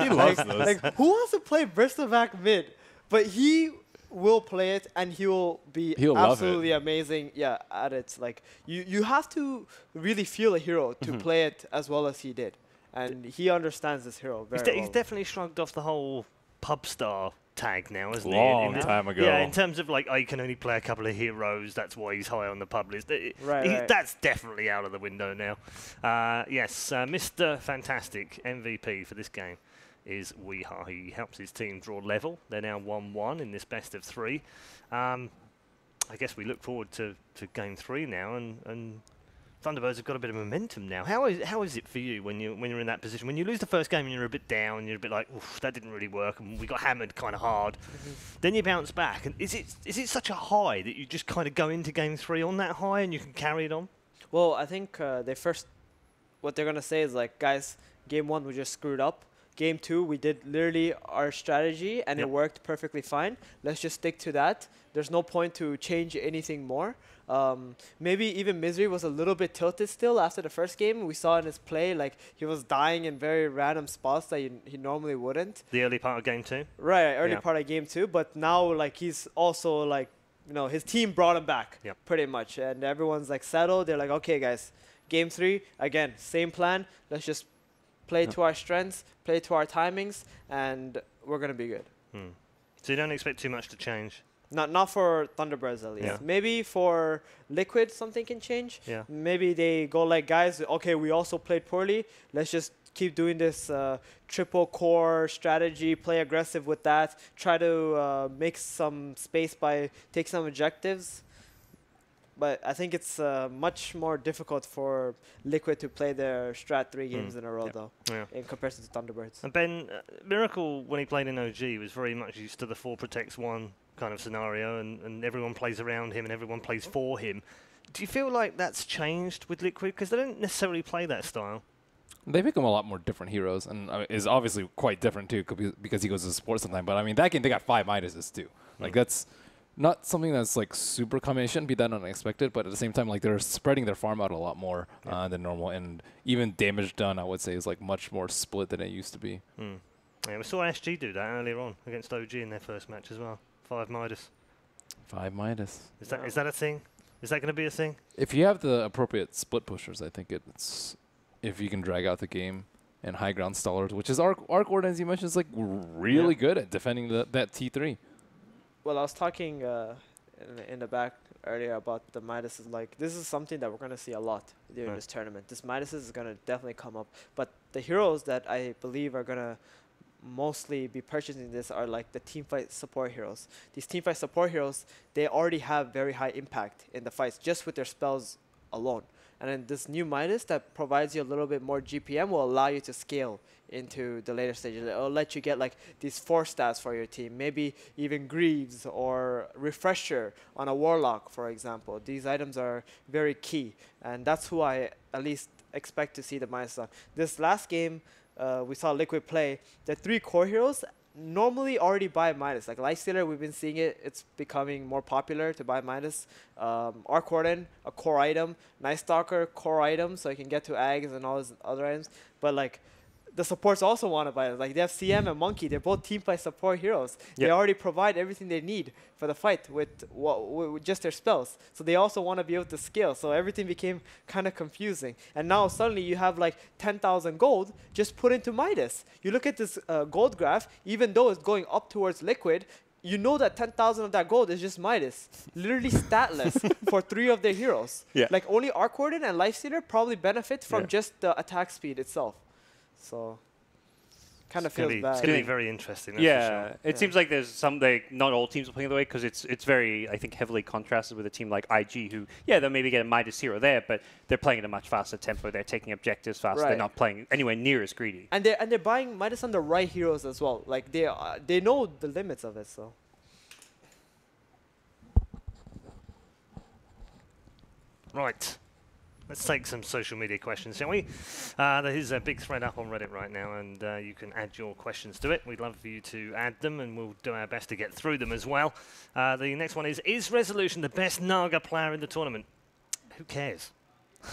He loves those. Like, who wants to play Bristol back mid? But he will play it, and he'll be absolutely amazing. Yeah, at it. Like you have to really feel a hero to play it as well as he did, and he understands this hero very well. He's definitely shrugged off the whole pub star tag now, isn't Long time ago. Yeah, in terms of like, I can only play a couple of heroes, that's why he's high on the pub list. Right. That's definitely out of the window now. Yes, Mr. Fantastic MVP for this game is Weeha. He helps his team draw level. They're now 1-1 in this best of 3. I guess we look forward to game 3 now, and Thunderbirds have got a bit of momentum now. How is it for you when you're in that position? When you lose the first game and you're a bit down, you're a bit like, oof, that didn't really work, and we got hammered kind of hard. Then you bounce back, and is it such a high that you just kind of go into game 3 on that high and you can carry it on? Well, I think what they're gonna say is like, guys, game 1 we just screwed up. Game 2 we did literally our strategy and it worked perfectly fine. Let's just stick to that. There's no point to change anything more. Maybe even Misery was a little bit tilted still after the first game. We saw in his play, like, he was dying in very random spots that he normally wouldn't. The early part of game 2? Right, early part of game 2. But now, like, he's also, like, you know, his team brought him back pretty much. And everyone's, like, settled. They're like, okay, guys, game 3, again, same plan. Let's just play to our strengths, play to our timings, and we're going to be good. So you don't expect too much to change? Not for Thunderbirds, at least. Yeah. Maybe for Liquid, something can change. Yeah. Maybe they go like, guys, okay, we also played poorly. Let's just keep doing this triple core strategy, play aggressive with that, try to make some space by take some objectives. But I think it's much more difficult for Liquid to play their strat 3 games in a row, though, in comparison to Thunderbirds. And Ben, Miracle, when he played in OG, was very much used to the 4 protects 1 kind of scenario, and everyone plays around him and everyone plays for him. Do you feel like that's changed with Liquid? Because they don't necessarily play that style. They pick him a lot more different heroes, and is obviously quite different, too, because he goes to support sometimes. But, I mean, that game, they got 5 Midases, too. Like, that's not something that's like super common. It shouldn't be that unexpected, but at the same time, like, they're spreading their farm out a lot more than normal, and even damage done, I would say, is like much more split than it used to be. Yeah, we saw SG do that earlier on against OG in their first match as well. 5 Midas. 5 Midas. Is that a thing? Is that going to be a thing? If you have the appropriate split pushers, I think it's if you can drag out the game, and high ground stallers, which is Arc Warden, as you mentioned, is like really good at defending that T3. Well, I was talking in the back earlier about the Midases. Like, this is something that we're going to see a lot during this tournament. This Midases is going to definitely come up. But the heroes that I believe are going to mostly be purchasing this are like the teamfight support heroes. These teamfight support heroes, they already have very high impact in the fights just with their spells alone. And then this new Midas that provides you a little bit more GPM will allow you to scale into the later stages. It'll let you get like these 4 stats for your team, maybe even Greaves or Refresher on a Warlock, for example. These items are very key, and that's who I at least expect to see the Midas on. This last game, we saw Liquid play. The 3 core heroes normally already buy Midas. Like Lifestealer, we've been seeing it. It's becoming more popular to buy Midas. Arc Warden, a core item. Night Stalker, core item, so you can get to Ags and all those other items. But like, the supports also want to buy it. Like, they have CM and Monkey. They're both teamfight support heroes. They already provide everything they need for the fight with just their spells. So they also want to be able to scale. So everything became kind of confusing. And now suddenly you have like 10,000 gold just put into Midas. You look at this gold graph, even though it's going up towards Liquid, you know that 10,000 of that gold is just Midas. Literally statless for 3 of their heroes. Like, only Arc Warden and Lifestealer probably benefit from just the attack speed itself. So, kind of feels bad. It's going to be very interesting. That's yeah, for sure. It seems like there's some, not all teams are playing the way, because it's very, I think, heavily contrasted with a team like IG, who, they'll maybe get a Midas hero there, but they're playing at a much faster tempo. They're taking objectives faster. They're not playing anywhere near as greedy. And they're buying Midas on the right heroes as well. Like, they know the limits of it. So. Right. Let's take some social media questions, shall we? There is a big thread up on Reddit right now, and you can add your questions to it. We'd love for you to add them, and we'll do our best to get through them as well. The next one is Resolution the best Naga player in the tournament? Who cares?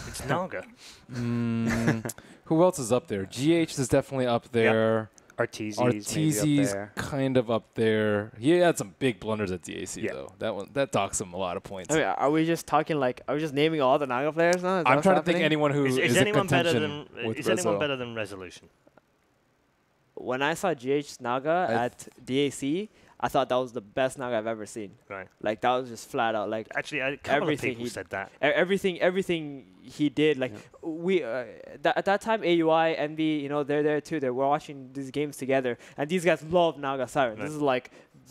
It's Naga. Who else is up there? GH is definitely up there. Arteezy's kind of up there. He had some big blunders at DAC though. That docks him a lot of points. I mean, are we just talking like? Are we just naming all the Naga players now? I'm trying to think anyone who is in anyone better contention than with is anyone Rezo. better than Resolution? When I saw GH Naga at DAC, I thought that was the best Naga I've ever seen. Right. Like that was just flat out. Like Actually, a couple of everything people said that. everything he did. Like we at that time, AUI, Envy, you know, they're there too. They were watching these games together, and these guys love Naga Siren. Right. This is like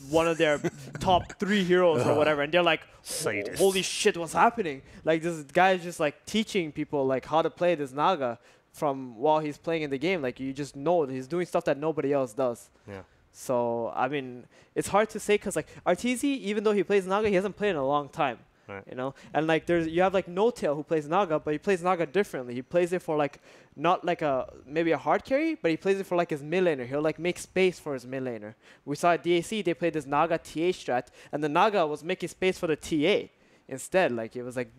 one of their top 3 heroes or whatever, and they're like, Sadists. holy shit, what's happening? Like this guy is just like teaching people like how to play this Naga from while he's playing in the game. Like you just know that he's doing stuff that nobody else does. Yeah. So I mean, it's hard to say because like Arteezy, even though he plays Naga, he hasn't played in a long time. Right. You know, and like you have like No Tail who plays Naga, but he plays Naga differently. He plays it for like not like maybe a hard carry, but he plays it for like his mid laner. He'll like make space for his mid laner. We saw at DAC they played this Naga TA strat, and the Naga was making space for the TA instead. Like it was like